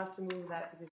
have to move that because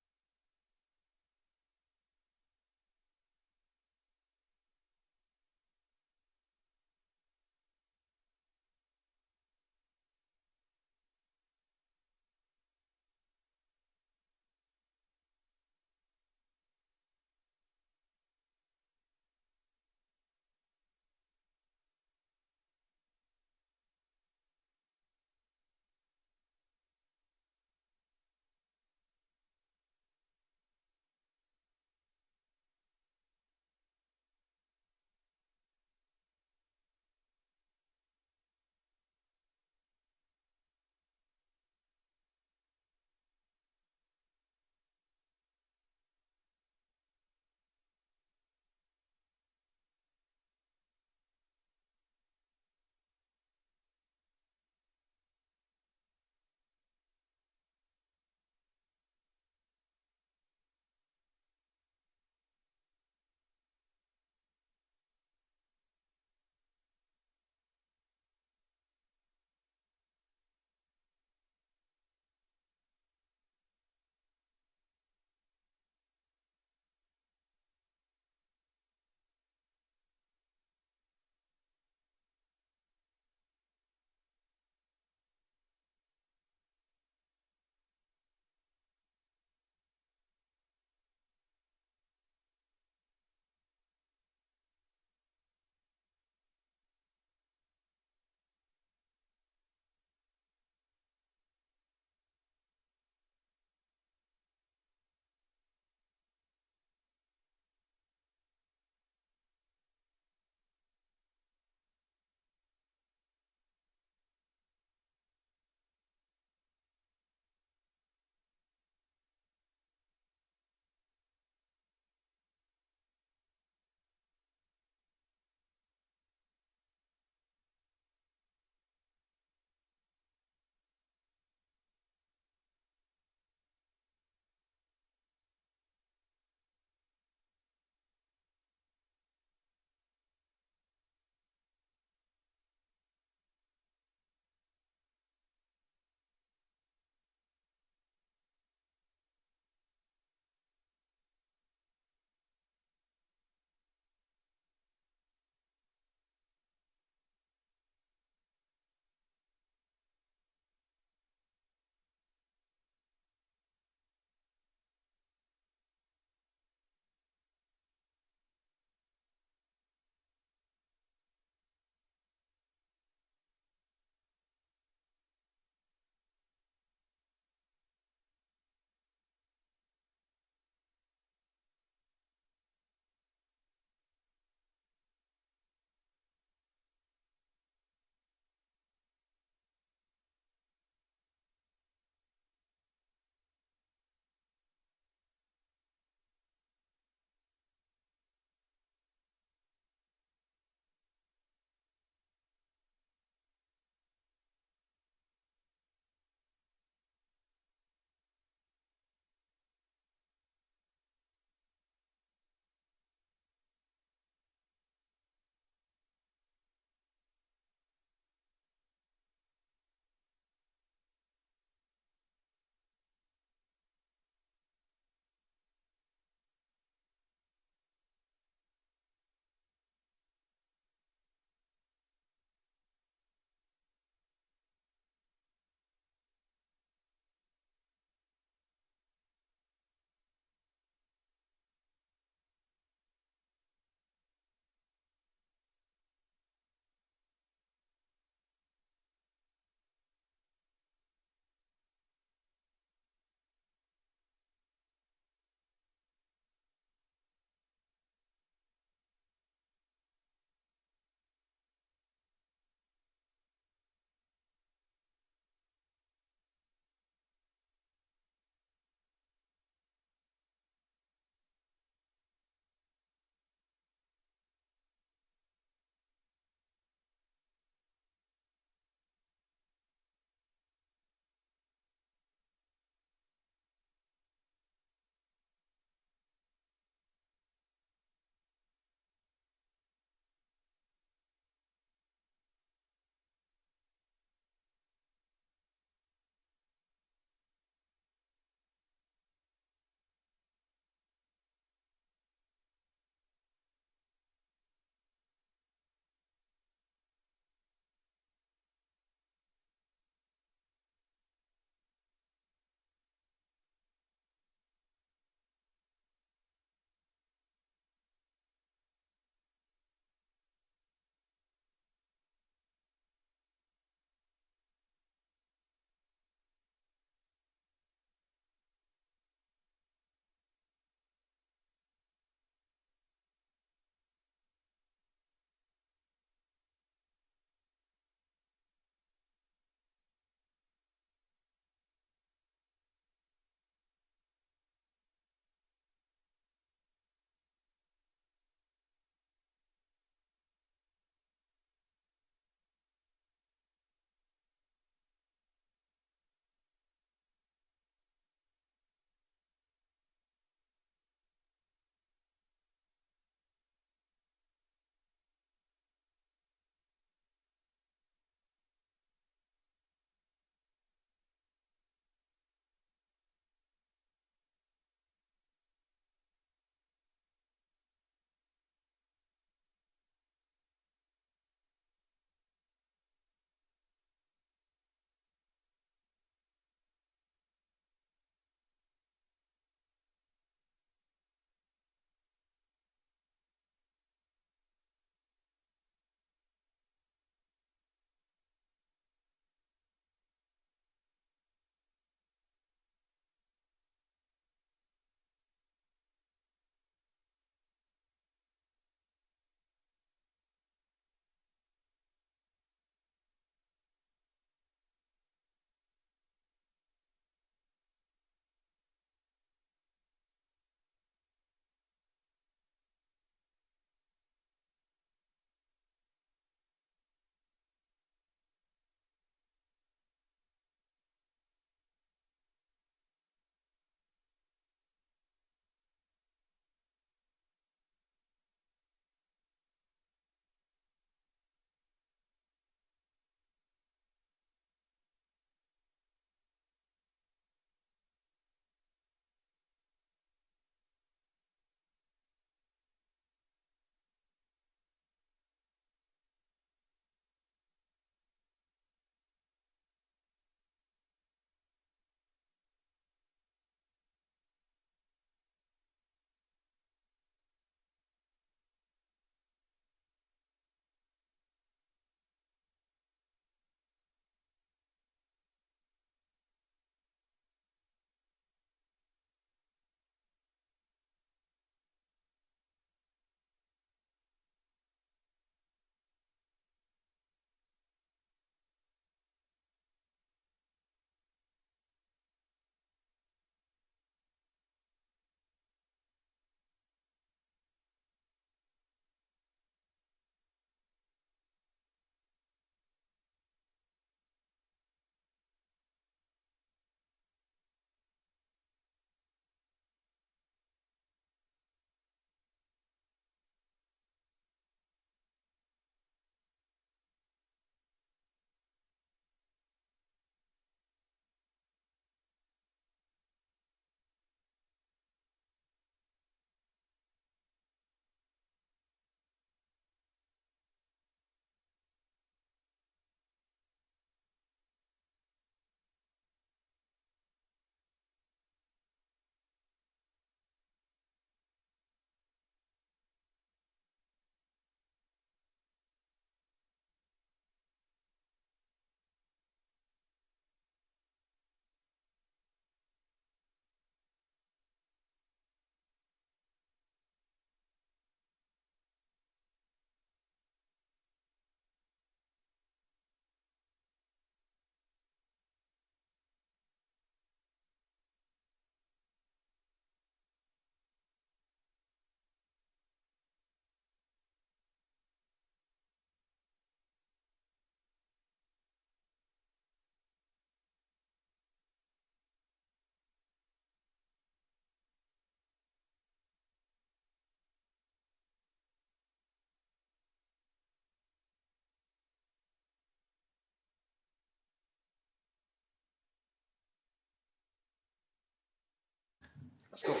Let's go. All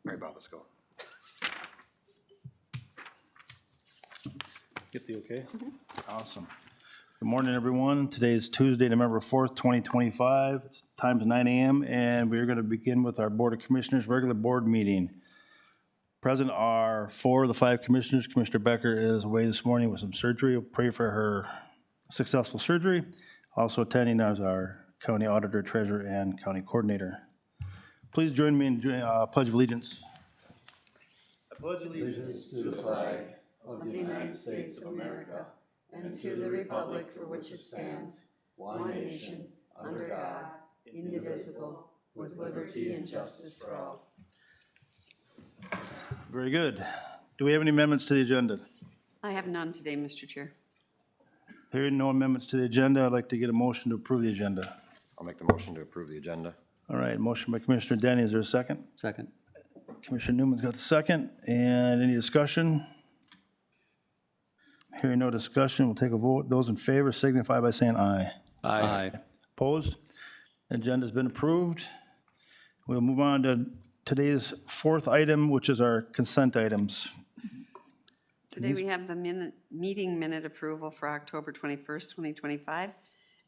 right, Bob, let's go. Get the okay? Awesome. Good morning, everyone. Today is Tuesday, November 4th, 2025. It's time's 9 a.m. and we're going to begin with our Board of Commissioners regular board meeting. Present are 4 of the 5 commissioners. Commissioner Becker is away this morning with some surgery. We'll pray for her successful surgery. Also attending is our county auditor, treasurer, and county coordinator. Please join me in Pledge of Allegiance. I pledge allegiance to the flag of the United States of America and to the republic for which it stands, one nation, under God, indivisible, with liberty and justice for all. Very good. Do we have any amendments to the agenda? I have none today, Mr. Chair. Hearing no amendments to the agenda, I'd like to get a motion to approve the agenda. I'll make the motion to approve the agenda. All right, motion by Commissioner Denny. Is there a second? Second. Commissioner Newman's got the second. And any discussion? Hearing no discussion, we'll take a vote. Those in favor signify by saying aye. Aye. Opposed? Agenda's been approved. We'll move on to today's fourth item, which is our consent items. Today we have the meeting minute approval for October 21st, 2025.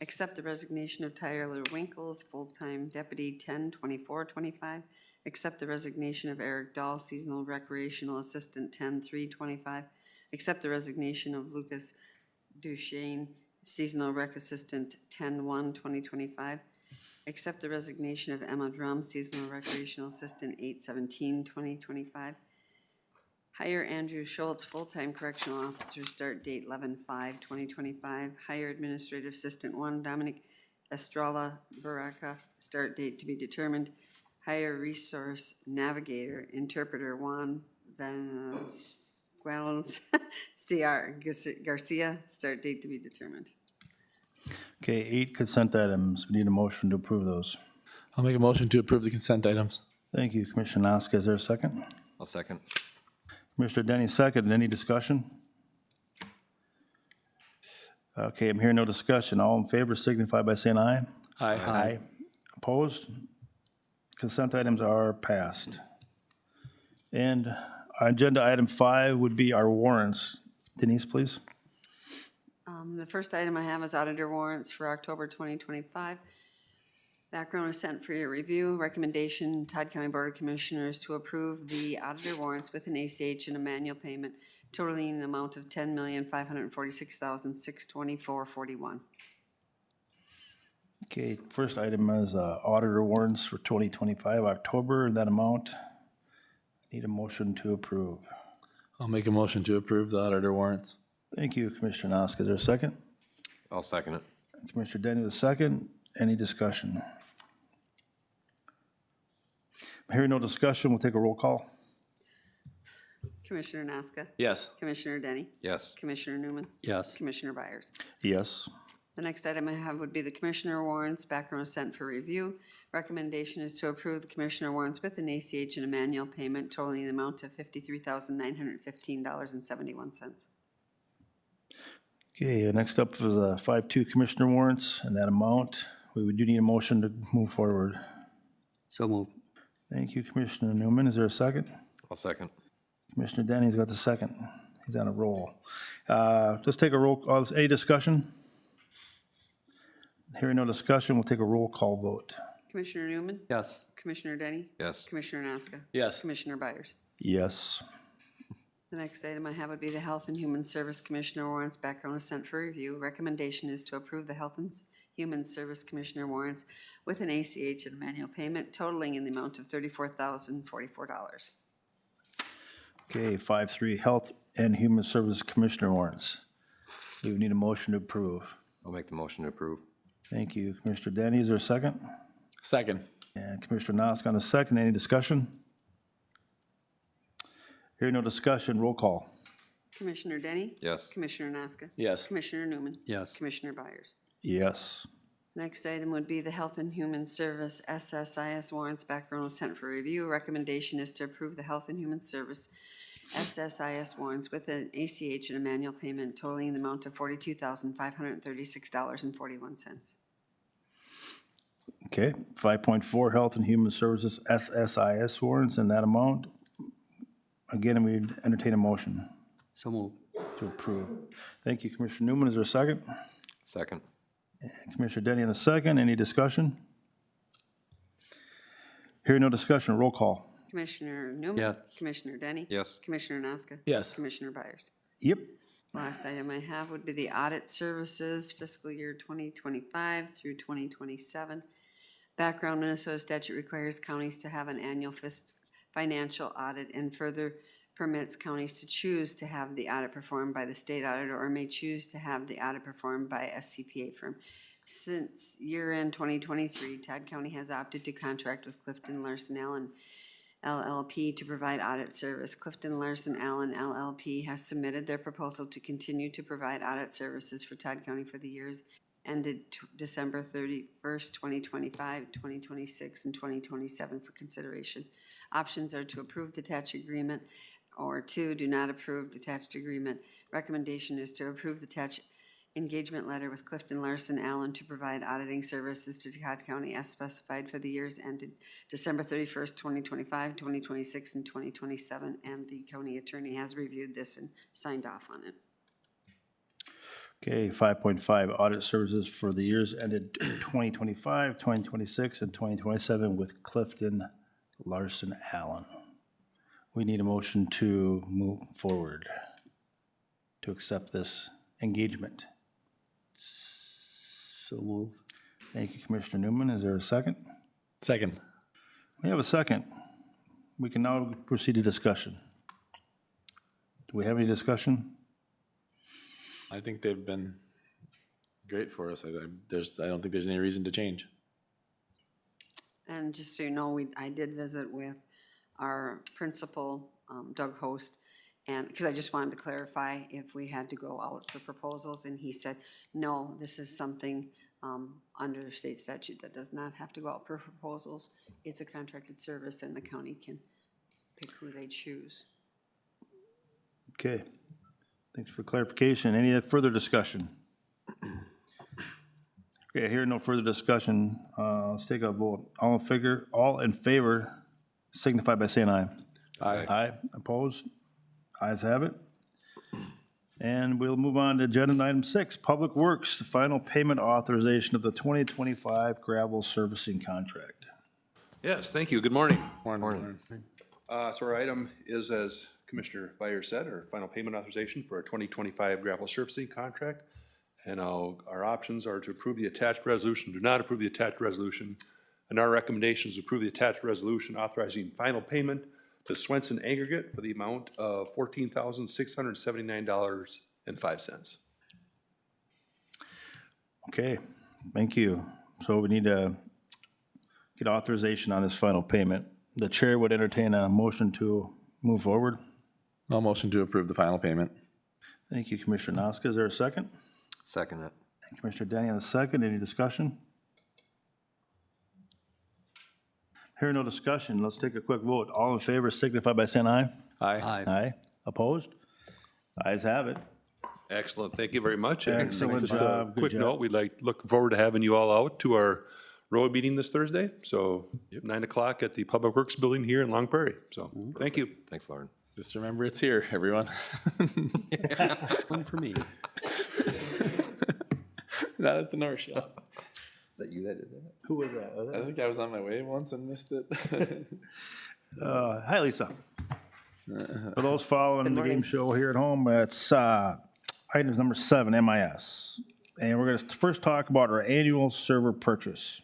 Accept the resignation of Tyler Winkles, full-time deputy 10/24/25. Accept the resignation of Eric Dahl, seasonal recreational assistant 10/3/25. Accept the resignation of Lucas Duchesne, seasonal rec assistant 10/1/2025. Accept the resignation of Emma Drum, seasonal recreational assistant 8/17/2025. Hire Andrew Schultz, full-time correctional officer, start date 11/5/2025. Hire administrative assistant 1, Dominic Estrella Baraka, start date to be determined. Hire resource navigator, interpreter 1, Vasquez CR Garcia, start date to be determined. Okay, 8 consent items. We need a motion to approve those. I'll make a motion to approve the consent items. Thank you, Commissioner Noska. Is there a second? I'll second. Commissioner Denny, second. Any discussion? Okay, I'm hearing no discussion. All in favor signify by saying aye. Aye. Opposed? Consent items are passed. And our agenda item 5 would be our warrants. Denise, please. The first item I have is auditor warrants for October 2025. Background is sent for your review. Recommendation, Todd County Board of Commissioners to approve the auditor warrants with an ACH and a manual payment totaling the amount of $10,546,624.41. Okay, first item is auditor warrants for 2025, October, that amount. Need a motion to approve. I'll make a motion to approve the auditor warrants. Thank you, Commissioner Noska. Is there a second? I'll second it. Commissioner Denny, the second. Any discussion? Hearing no discussion, we'll take a roll call. Commissioner Naska? Yes. Commissioner Denny? Yes. Commissioner Newman? Yes. Commissioner Byers? Yes. The next item I have would be the Commissioner warrants. Background is sent for review. Recommendation is to approve the Commissioner warrants with an ACH and a manual payment totaling the amount of $53,915.71. Okay, next up is 5-2 Commissioner warrants and that amount. We do need a motion to move forward. So moved. Thank you, Commissioner Newman. Is there a second? I'll second. Commissioner Denny's got the second. He's on a roll. Let's take a roll call. Any discussion? Hearing no discussion, we'll take a roll call vote. Commissioner Newman? Yes. Commissioner Denny? Yes. Commissioner Naska? Yes. Commissioner Byers? Yes. The next item I have would be the Health and Human Service Commissioner warrants. Background is sent for review. Recommendation is to approve the Health and Human Service Commissioner warrants with an ACH and manual payment totaling in the amount of $34,044. Okay, 5-3 Health and Human Service Commissioner warrants. We would need a motion to approve. I'll make the motion to approve. Thank you, Commissioner Denny. Is there a second? Second. And Commissioner Nosk on the second. Any discussion? Hearing no discussion, roll call. Commissioner Denny? Yes. Commissioner Naska? Yes. Commissioner Newman? Yes. Commissioner Byers? Yes. Next item would be the Health and Human Service SSIS warrants. Background was sent for review. Recommendation is to approve the Health and Human Service SSIS warrants with an ACH and a manual payment totaling the amount of $42,536.41. Okay, 5.4, Health and Human Services SSIS warrants in that amount. Again, we entertain a motion So move. to approve. Thank you, Commissioner Newman. Is there a second? Second. Commissioner Denny in the second. Any discussion? Hearing no discussion, roll call. Commissioner Newman. Yes. Commissioner Denny. Yes. Commissioner Nazca. Yes. Commissioner Byers. Yep. Last item I have would be the audit services fiscal year 2025 through 2027. Background: Minnesota statute requires counties to have an annual financial audit and further permits counties to choose to have the audit performed by the state auditor or may choose to have the audit performed by a CPA firm. Since year-end 2023, Todd County has opted to contract with Clifton Larson Allen LLP to provide audit service. Clifton Larson Allen LLP has submitted their proposal to continue to provide audit services for Todd County for the years ended December 31st, 2025, 2026, and 2027 for consideration. Options are to approve the attached agreement or 2, do not approve the attached agreement. Recommendation is to approve the attached engagement letter with Clifton Larson Allen to provide auditing services to Todd County as specified for the years ended December 31st, 2025, 2026, and 2027, and the county attorney has reviewed this and signed off on it. Okay, 5.5, audit services for the years ended 2025, 2026, and 2027 with Clifton Larson Allen. We need a motion to move forward to accept this engagement. So move. Thank you, Commissioner Newman. Is there a second? Second. We have a second. We can now proceed to discussion. Do we have any discussion? I think they've been great for us. I don't think there's any reason to change. And just so you know, I did visit with our principal, Doug Host, and because I just wanted to clarify if we had to go out for proposals, and he said, no, this is something under state statute that does not have to go out for proposals. It's a contracted service, and the county can pick who they choose. Okay. Thanks for clarification. Any further discussion? Okay, hearing no further discussion, let's take a vote. All in favor signify by saying aye. Aye. Aye. Opposed? Ayes have it. And we'll move on to agenda item 6, Public Works, the final payment authorization of the 2025 gravel servicing contract. Yes, thank you. Good morning. Morning. So our item is, as Commissioner Byers said, our final payment authorization for our 2025 gravel surfacing contract. And our options are to approve the attached resolution, do not approve the attached resolution. And our recommendation is to approve the attached resolution authorizing final payment to Swenson Aggregate for the amount of $14,679.05. Okay, thank you. So we need to get authorization on this final payment. The chair would entertain a motion to move forward. I'll motion to approve the final payment. Thank you, Commissioner Nazca. Is there a second? Second it. And Commissioner Denny on the second. Any discussion? Hearing no discussion, let's take a quick vote. All in favor signify by saying aye. Aye. Aye. Opposed? Ayes have it. Excellent. Thank you very much. And Excellent just a job. Good quick job. note, looking forward to having you all out to our road meeting this Thursday. So 9 o'clock at the Public Works Building here in Long Prairie. So thank you. Thanks, Lauren. Just remember it's here, everyone. One for me. Not at the North Shop. Is that you that did that? Who was that? I think I was on my way once and missed it. Hi, Lisa. For those following the game show here at home, it's items number 7, MIS. And we're going to first talk about our annual server purchase.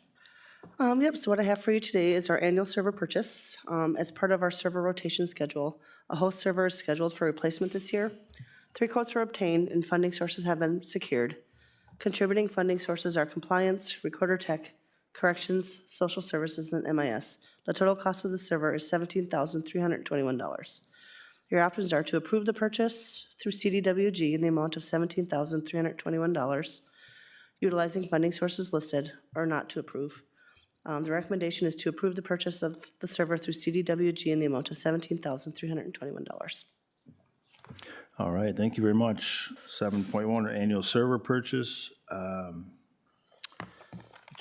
Yep, so what I have for you today is our annual server purchase. As part of our server rotation schedule, a host server is scheduled for replacement this year. 3 quotes were obtained and funding sources have been secured. Contributing funding sources are compliance, recorder tech, corrections, social services, and MIS. The total cost of the server is $17,321. Your options are to approve the purchase through CDWG in the amount of $17,321, utilizing funding sources listed, or not to approve. The recommendation is to approve the purchase of the server through CDWG in the amount of $17,321. All right, thank you very much. 7.1, our annual server purchase.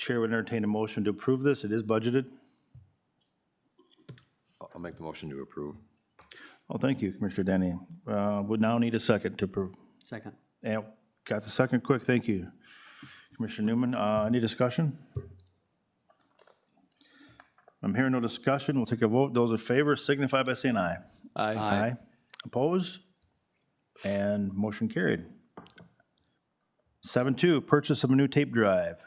Chair would entertain a motion to approve this. It is budgeted. I'll make the motion to approve. Oh, thank you, Commissioner Denny. Would now need a second to approve. Second. Yeah, got the second quick, thank you. Commissioner Newman, any discussion? I'm hearing no discussion, we'll take a vote. Those in favor signify by saying aye. Aye. Opposed? And motion carried. 7.2, purchase of a new tape drive.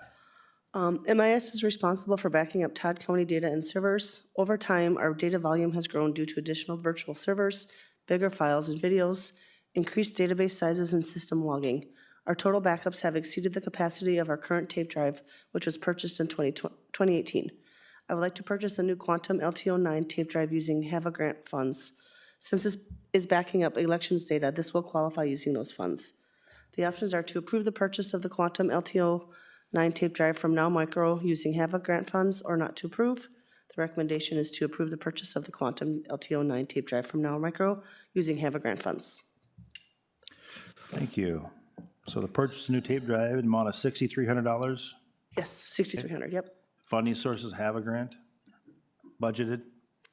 MIS is responsible for backing up Todd County data and servers. Over time, our data volume has grown due to additional virtual servers, bigger files and videos, increased database sizes, and system logging. Our total backups have exceeded the capacity of our current tape drive, which was purchased in 2018. I would like to purchase a new Quantum LTO9 tape drive using HAVA grant funds. Since this is backing up elections data, this will qualify using those funds. The options are to approve the purchase of the Quantum LTO9 tape drive from Now Micro using HAVA grant funds, or not to approve. The recommendation is to approve the purchase of the Quantum LTO9 tape drive from Now Micro using HAVA grant funds. Thank you. So the purchase of new tape drive, an amount of $6,300. Yes, 6,300, yep, Funding sources have a grant, budgeted.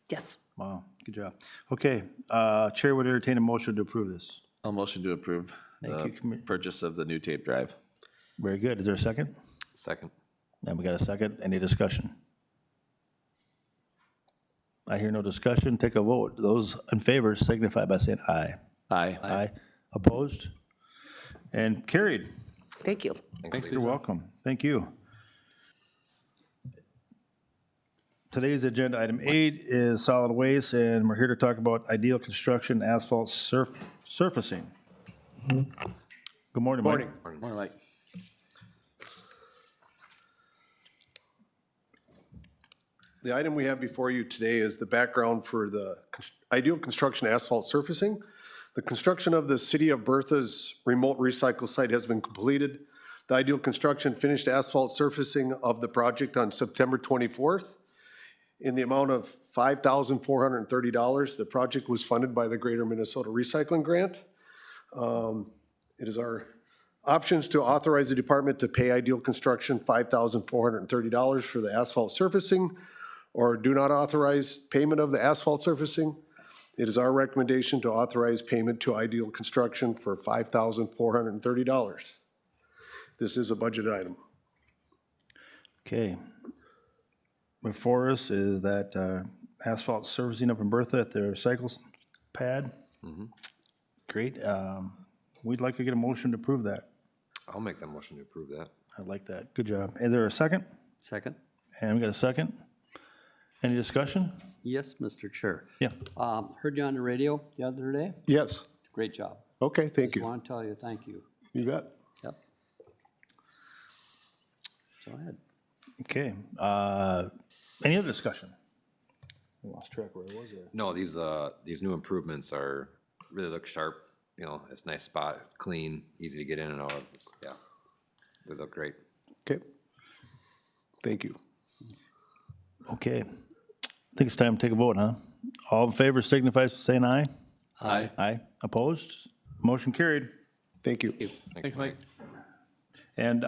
yes. Wow, good job. Okay, Chair would entertain a motion to approve this. I'll motion to approve Thank you, the purchase of the new tape drive. Very good. Is there a second? Second. And we got a second. Any discussion? I hear no discussion. Take a vote. Those in favor signify by saying aye. Aye. Aye. Opposed? And carried. Thank you. Thanks, You're welcome. Thank you. Today's agenda item 8 is solid waste, and we're here to talk about Ideal Construction asphalt surfacing. Good morning, Mike. More like, The item we have before you today is the background for the Ideal Construction asphalt surfacing. The construction of the City of Bertha's remote recycle site has been completed. The Ideal Construction finished asphalt surfacing of the project on September 24th in the amount of $5,430. The project was funded by the Greater Minnesota Recycling Grant. It is our options to authorize the department to pay Ideal Construction $5,430 for the asphalt surfacing, or do not authorize payment of the asphalt surfacing. It is our recommendation to authorize payment to Ideal Construction for $5,430. This is a budget item. Okay. Before us is that asphalt surfacing up in Bertha at the recycle pad. Great. We'd like to get a motion to approve that. I'll make that motion to approve that. I like that. Good job. Is there a second? Second. And we got a second. Any discussion? Yes, Mr. Chair. Yeah. Heard you on the radio the other day. Yes. Great job. Okay, thank Just you. want to tell you, thank you. You bet. Yep. Go ahead. Okay. Any other discussion? I lost track where I was there. No, these new improvements really look sharp. You know, it's a nice spot, clean, easy to get in and out of. Yeah, they look great. Okay. Thank you. Okay. I think it's time to take a vote, huh? All in favor signify by saying aye. aye. Aye. Opposed? Motion carried. Thank you. Thanks, Mike. And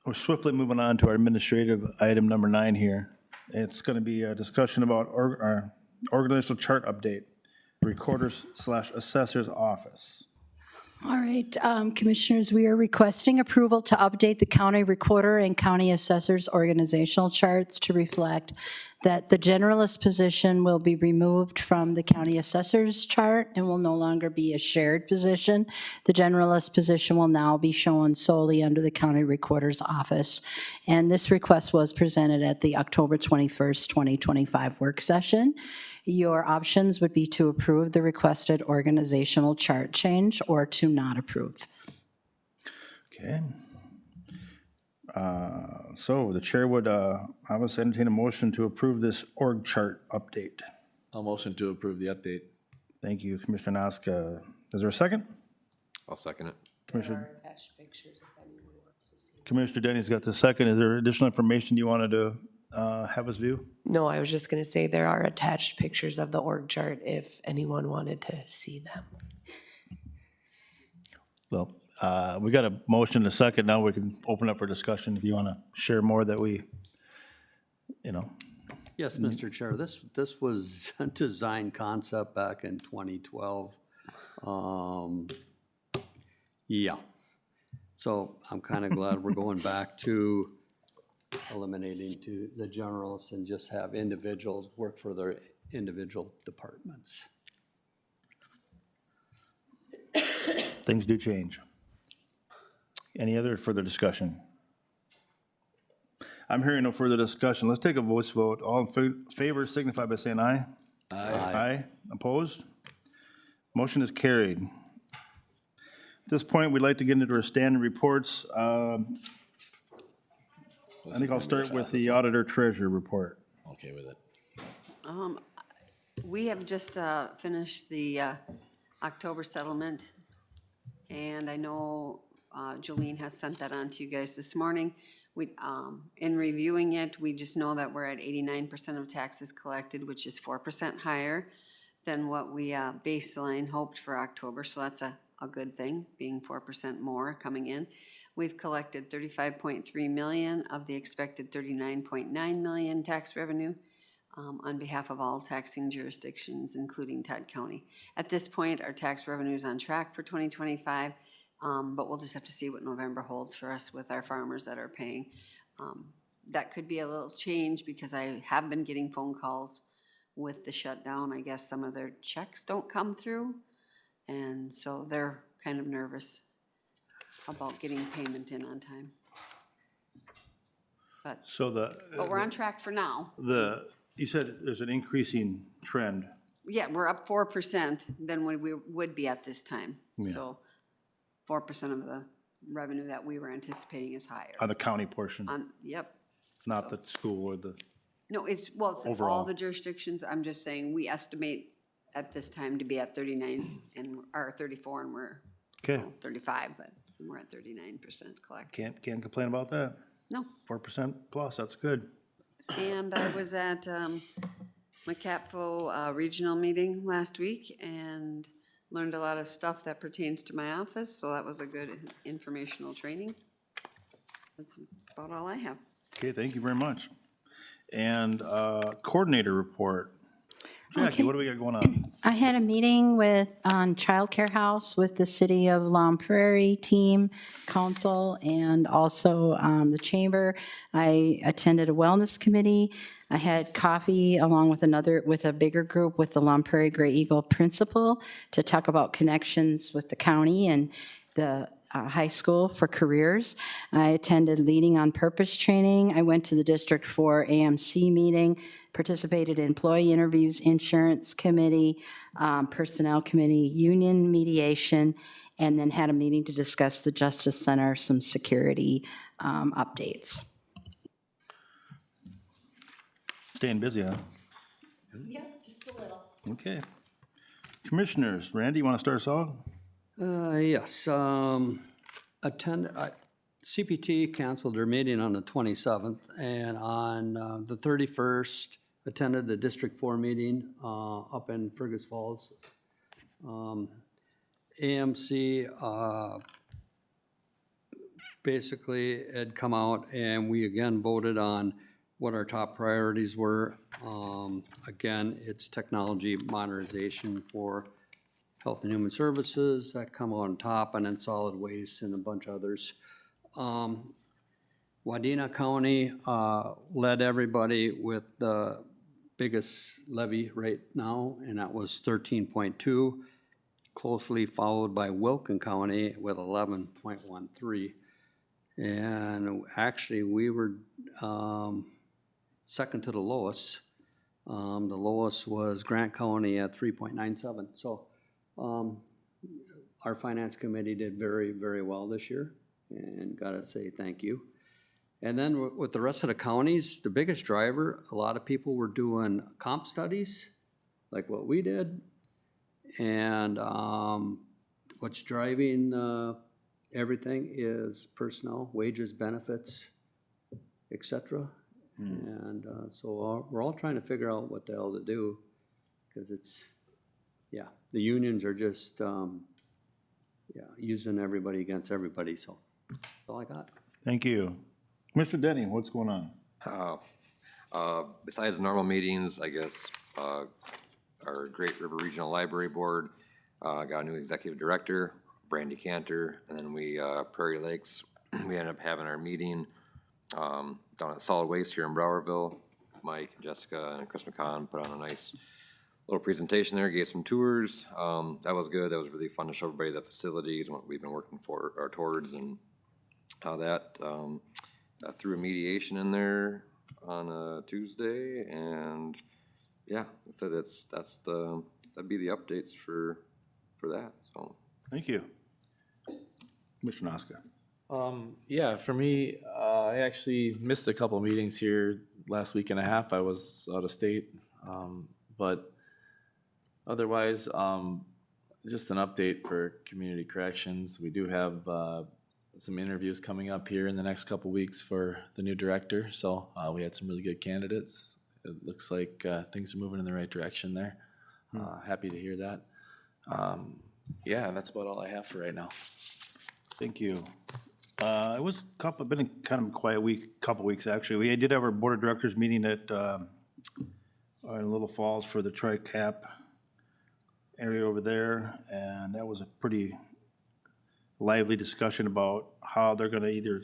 we're swiftly moving on to our administrative item number 9 here. It's going to be a discussion about organizational chart update, Recorders/Assessor's Office. All right, Commissioners, we are requesting approval to update the county recorder and county assessor's organizational charts to reflect that the generalist position will be removed from the county assessor's chart and will no longer be a shared position. The generalist position will now be shown solely under the county recorder's office. And this request was presented at the October 21st, 2025 work session. Your options would be to approve the requested organizational chart change or to not approve. Okay. So the chair would, I would entertain a motion to approve this org chart update. I'll motion to approve the update. Thank you, Commissioner Noska. Is there a second? I'll second it. Commissioner Denny's got the second. Is there additional information you wanted to have us view? No, I was just going to say there are attached pictures of the org chart if anyone wanted to see them. Well, We got a motion and a second. Now we can open up for discussion if you want to share more that we, you know. Yes, Mr. Chair, this was a design concept back in 2012. Yeah. So I'm kind of glad we're going back to eliminating to the generalists and just have individuals work for their individual departments. Things do change. Any other further discussion? I'm hearing no further discussion. Let's take a voice vote. All in favor signify by saying aye. Aye. Aye. Opposed? Motion is carried. At this point, we'd like to get into our standing reports. I think I'll start with the auditor treasurer report. Okay with it. We have just finished the October settlement, and I know Jolene has sent that on to you guys this morning. In reviewing it, we just know that we're at 89% of taxes collected, which is 4% higher than what we baseline hoped for October, so that's a good thing, being 4% more coming in. We've collected $35.3 million of the expected $39.9 million tax revenue on behalf of all taxing jurisdictions, including Todd County. At this point, our tax revenue is on track for 2025, but we'll just have to see what November holds for us with our farmers that are paying. That could be a little change because I have been getting phone calls with the shutdown. I guess some of their checks don't come through, and so they're kind of nervous about getting payment in on time. But we're on track for now. You said there's an increasing trend. Yeah, we're up 4% than when we would be at this time. Yeah. So 4% of the revenue that we were anticipating is higher. On the county portion, Yep. not the school or the, No, it's all Overall. the jurisdictions. I'm just saying, we estimate at this time to be at 39 or 34, and we're okay, 35, but we're at 39% collect. can't complain about that. No. 4% plus, that's good. And I was at McCapfo regional meeting last week and learned a lot of stuff that pertains to my office, so that was a good informational training. That's about all I have. Okay, thank you very much. And coordinator report. Jackie, what do we got going on? I had a meeting on Childcare House with the City of Long Prairie team, council, and also the chamber. I attended a wellness committee. I had coffee along with a bigger group with the Long Prairie Gray Eagle principal to talk about connections with the county and the high school for careers. I attended Leading on Purpose training. I went to the District 4 AMC meeting, participated in employee interviews, insurance committee, personnel committee, union mediation, and then had a meeting to discuss the Justice Center, some security updates. Staying busy, huh? Yeah, just a little. Okay. Commissioners, Randy, you want to start us off? Yes, CPT canceled their meeting on the 27th, and on the 31st, attended the District 4 meeting up in Fergus Falls. AMC basically had come out, and we again voted on what our top priorities were. Again, it's technology modernization for Health and Human Services, that come on top, and then solid waste and a bunch of others. Wadena County led everybody with the biggest levy right now, and that was 13.2, closely followed by Wilkin County with 11.13. And actually, we were second to the lowest. The lowest was Grant County at 3.97. So our finance committee did very, very well this year, and gotta say thank you. And then with the rest of the counties, the biggest driver, a lot of people were doing comp studies, like what we did. And what's driving everything is personnel, wages, benefits, et cetera. And so we're all trying to figure out what the hell to do, because it's, yeah, the unions are just, yeah, using everybody against everybody, so that's all I got. Thank you. Mr. Denny, what's going on? Besides normal meetings, I guess, our Great River Regional Library Board got a new executive director, Brandy Cantor, and then we, Prairie Lakes, we ended up having our meeting down at Solid Waste here in Browerville. Mike, Jessica, and Chris McCon put on a nice little presentation there, gave some tours. That was good. That was really fun to show everybody the facilities and what we've been working for or towards, and how that threw a mediation in there on a Tuesday, and yeah, so that'd be the updates for that. So Thank you. Commissioner Noska. Yeah, for me, I actually missed a couple of meetings here last week and a half. I was out of state. But otherwise, just an update for community corrections. We do have some interviews coming up here in the next couple weeks for the new director. So we had some really good candidates. It looks like things are moving in the right direction there. Happy to hear that. Yeah, that's about all I have for right now. Thank you. It was been kind of a quiet week, couple weeks actually. We did have our board of directors meeting at in Little Falls for the tri-cap area over there, and that was a pretty lively discussion about how they're gonna either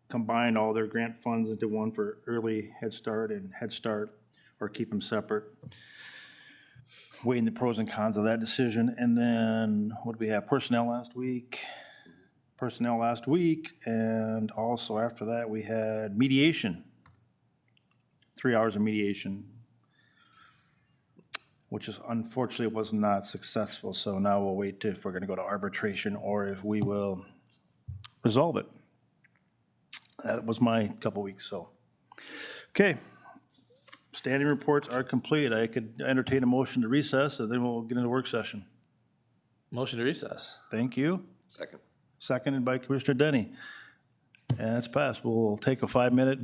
combine all their grant funds into one for early Head Start and Head Start, or keep them separate. Weighing the pros and cons of that decision. And then, what did we have? Personnel last week, and also after that, we had mediation. 3 hours of mediation, which is unfortunately was not successful. So now we'll wait if we're gonna go to arbitration or if we will resolve it. That was my couple weeks, so. Okay, standing reports are complete. I could entertain a motion to recess, and then we'll get into work session. Motion to recess. Thank you. second. Seconded by Commissioner Denny. And that's passed. We'll take a 5-minute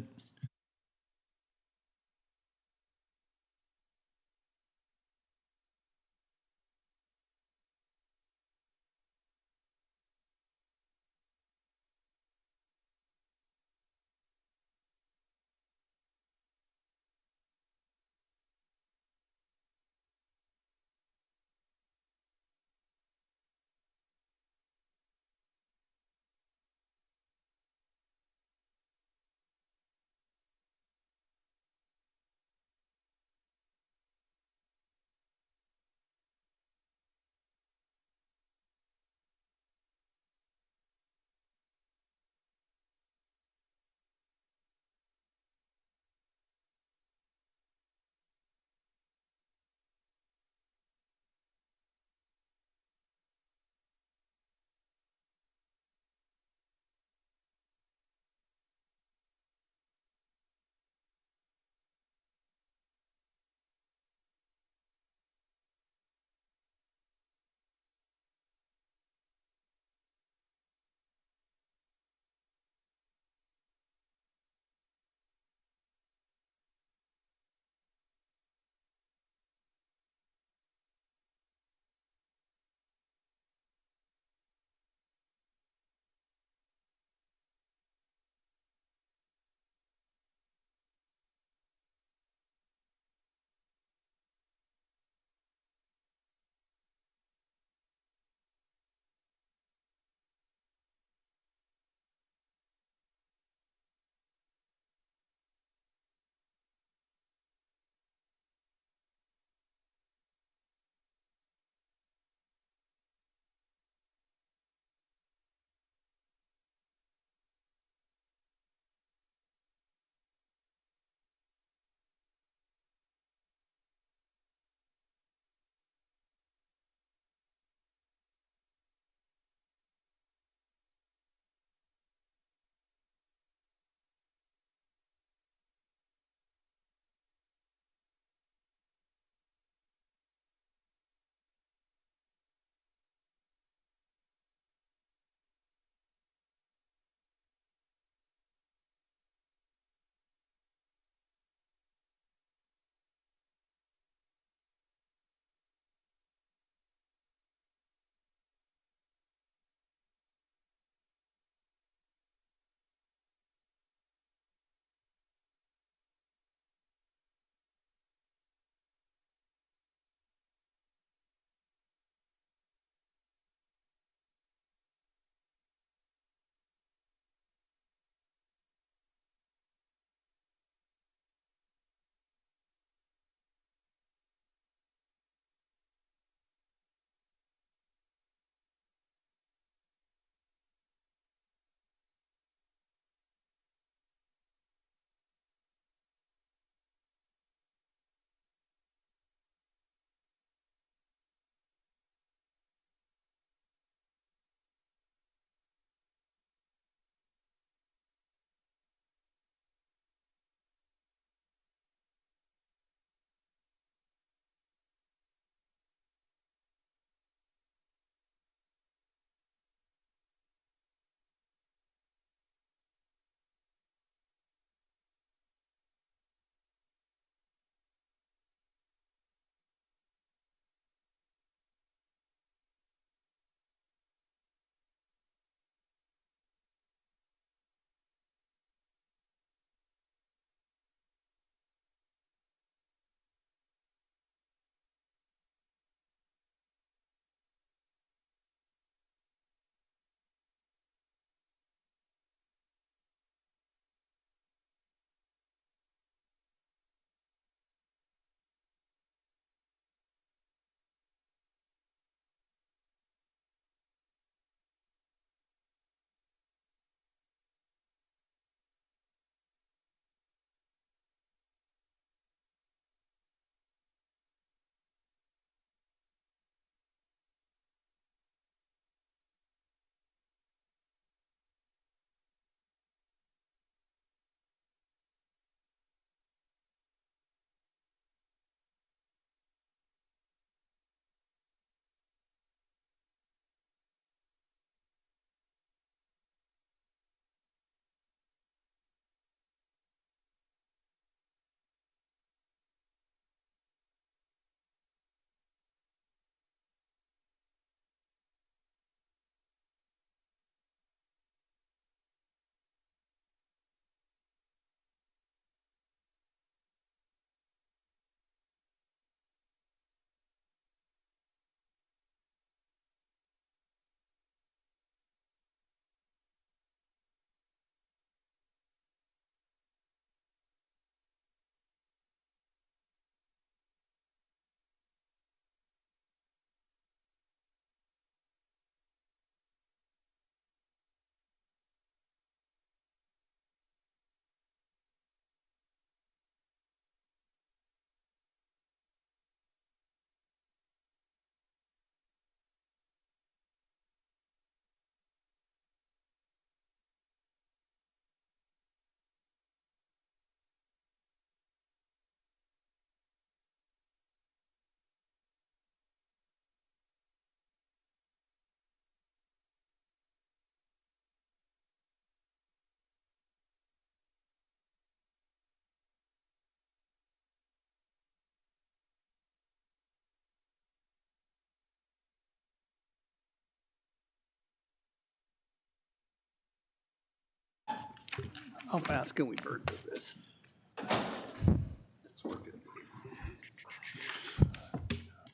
How fast can we burn through this?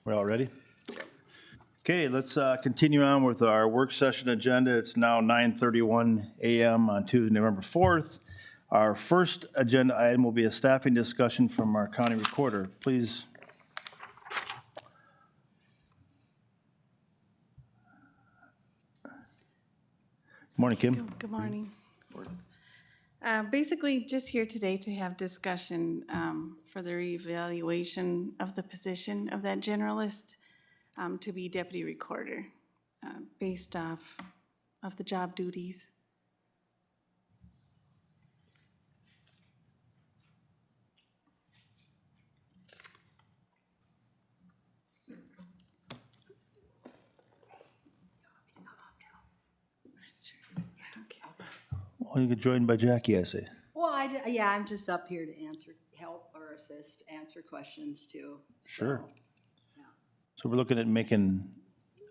We're all ready? Okay, let's continue on with our work session agenda. It's now 9:31 a.m. on Tuesday, November 4th. Our first agenda item will be a staffing discussion from our county recorder. Please. Morning, Kim. Good morning. Basically, just here today to have discussion for the reevaluation of the position of that generalist to be deputy recorder, based off of the job duties. Well, you get joined by Jackie, I see. Well, yeah, I'm just up here to help or assist, answer questions too. Sure. So we're looking at making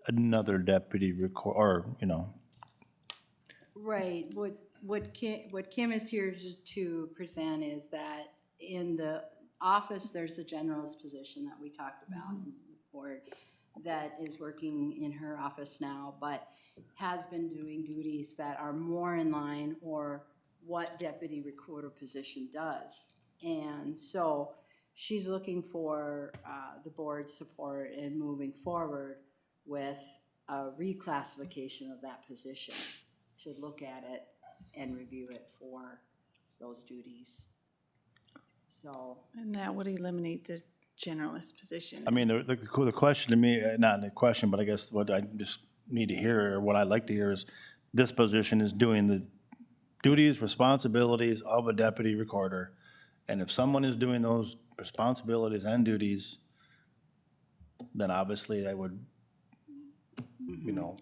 another deputy or, Right, what Kim is here to present is that in the office, there's a generalist position that we talked about in the board that is working in her office now, but has been doing duties that are more in line or what deputy recorder position does. And so she's looking for the board's support in moving forward with a reclassification of that position to look at it and review it for those duties. So. And that would eliminate the generalist position. I mean, the question to me, not the question, but I guess what I just need to hear, or what I'd like to hear is, this position is doing the duties, responsibilities of a deputy recorder. And if someone is doing those responsibilities and duties, then obviously I would,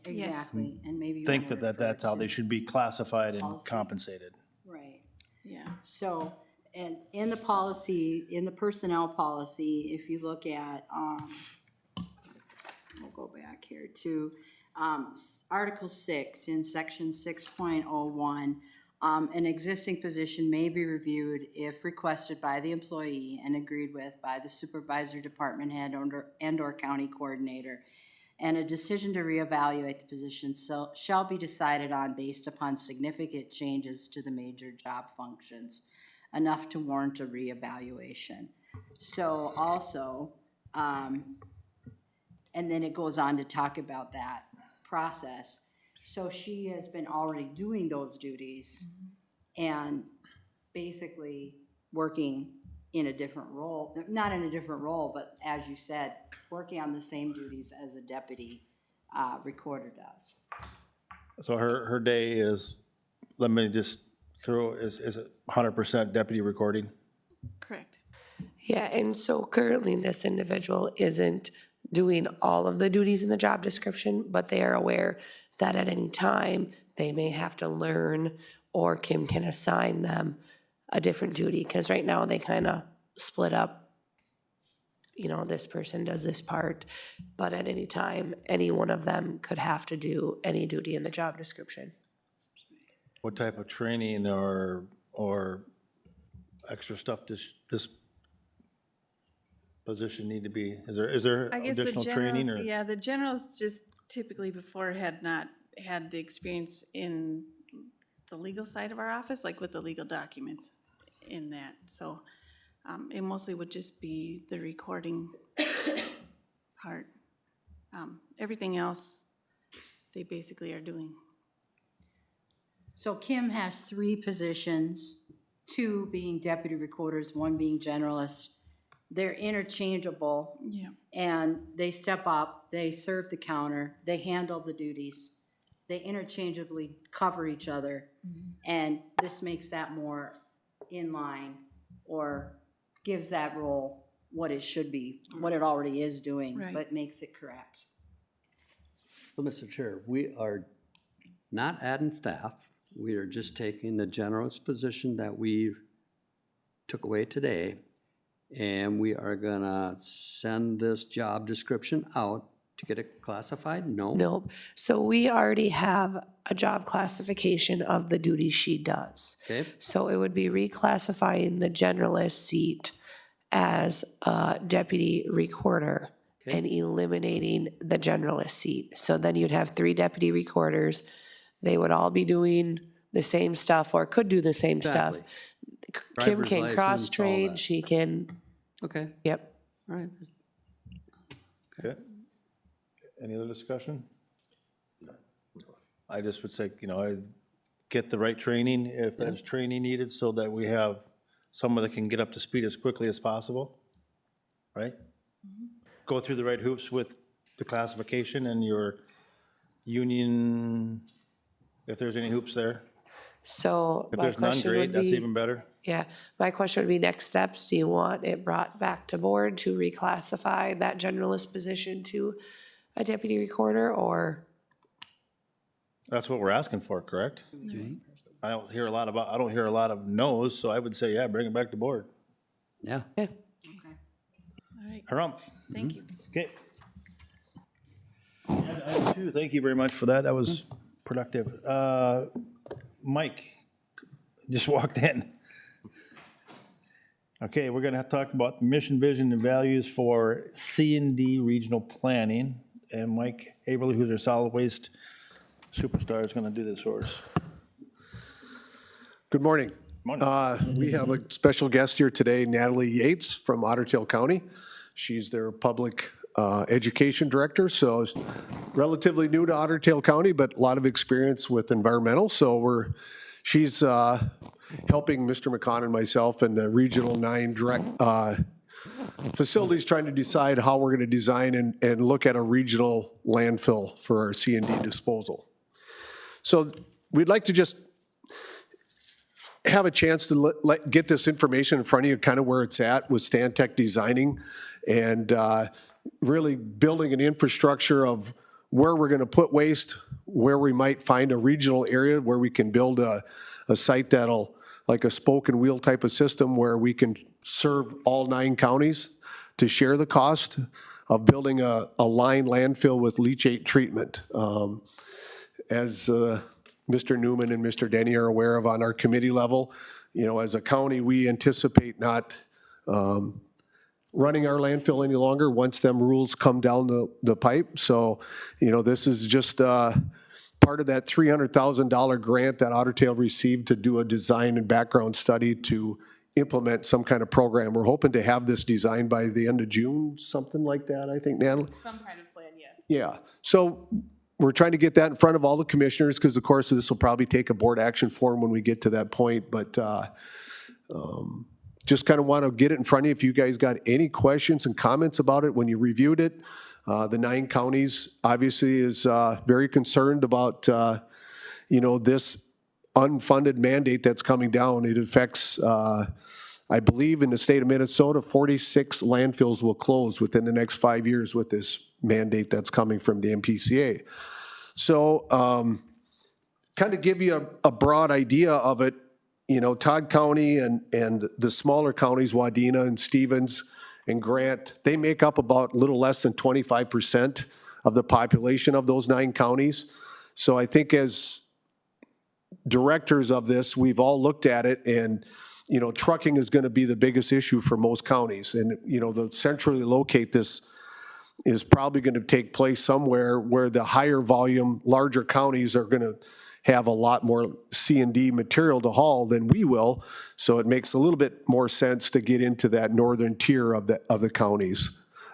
Exactly, and maybe. you think wanna that that's refer how to- they should be classified and Policy. compensated. Right. Yeah. So, and in the policy, in the personnel policy, if you look at, we'll go back here to, Article 6 in Section 6.01, an existing position may be reviewed if requested by the employee and agreed with by the supervisor, department head, and/or county coordinator. And a decision to reevaluate the position shall be decided on based upon significant changes to the major job functions, enough to warrant a reevaluation. So also, and then it goes on to talk about that process. So she has been already doing those duties and basically working in a different role, not in a different role, but as you said, working on the same duties as a deputy recorder does. So her day is, let me just throw, is it 100% deputy recording? Correct. Yeah, and so currently this individual isn't doing all of the duties in the job description, but they are aware that at any time they may have to learn, or Kim can assign them a different duty, because right now they kind of split up. This person does this part, but at any time, any one of them could have to do any duty in the job description. What type of training or extra stuff does this position need to be? Is there I guess the additional training or? generalist, yeah, the generalist just typically before had not had the experience in the legal side of our office, like with the legal documents in that. So it mostly would just be the recording part. Everything else, they basically are doing. So Kim has 3 positions, 2 being deputy recorders, 1 being generalist. They're interchangeable. Yeah. And they step up, they serve the counter, they handle the duties. They interchangeably cover each other. And this makes that more in line, or gives that role what it should be, what it already is doing, Right. but makes it correct. Well, Mr. Chair, we are not adding staff. We are just taking the generalist position that we took away today, and we are gonna send this job description out to get it classified? No? Nope. So we already have a job classification of the duties she does. Okay, So it would be reclassifying the generalist seat as a deputy recorder Okay. and eliminating the generalist seat. So then you'd have 3 deputy recorders. They would all be doing the same stuff or could do the same stuff. Exactly. Kim Driver's can license, cross-train, all that. she can, okay, yep. all right. Okay. Any other discussion? I just would say, get the right training, if there's training needed, so that we have someone that can get up to speed as quickly as possible, right? Go through the right hoops with the classification and your union, if there's any hoops there. So If my there's none, question great, would that's be, even better. yeah, my question would be next steps. Do you want it brought back to board to reclassify that generalist position to a deputy recorder or? That's what we're asking for, correct? I don't hear a lot of no's, so I would say, yeah, bring it back to board. Yeah. Yeah. All right, Harumph. thank you. Okay. Item 2, thank you very much for that. That was productive. Mike just walked in. Okay, we're gonna have to talk about the mission, vision, and values for C&D regional planning. And Mike Averly, who's our solid waste superstar, is gonna do this for us. Good morning. We have a special guest here today, Natalie Yates from Otter Tail County. She's their public education director, so is relatively new to Otter Tail County, but a lot of experience with environmental. So she's helping Mr. McCon and myself and the Regional 9 direct facilities, trying to decide how we're going to design and look at a regional landfill for our C&D disposal. So we'd like to just have a chance to get this information in front of you, kind of where it's at with Stantec designing and really building an infrastructure of where we're going to put waste, where we might find a regional area where we can build a site that'll, like a spoke and wheel type of system where we can serve all 9 counties to share the cost of building a line landfill with leachate treatment. As Mr. Newman and Mr. Denny are aware of on our committee level, as a county, we anticipate not running our landfill any longer once them rules come down the pipe. So, this is just part of that $300,000 grant that Otter Tail received to do a design and background study to implement some kind of program. We're hoping to have this designed by the end of June, something like that, I think, Natalie? Some kind of plan, yes. Yeah, so we're trying to get that in front of all the commissioners, because of course this will probably take a board action form when we get to that point, but just kind of want to get it in front of you. If you guys got any questions and comments about it when you reviewed it. The 9 counties obviously is very concerned about, this unfunded mandate that's coming down. It affects, I believe in the state of Minnesota, 46 landfills will close within the next 5 years with this mandate that's coming from the MPCA. So kind of give you a broad idea of it, Todd County and the smaller counties, Wadena and Stevens and Grant, they make up about a little less than 25% of the population of those 9 counties. So I think as directors of this, we've all looked at it, and trucking is going to be the biggest issue for most counties. And the centrally locate this is probably going to take place somewhere where the higher volume, larger counties are going to have a lot more C&D material to haul than we will. So it makes a little bit more sense to get into that northern tier of the counties.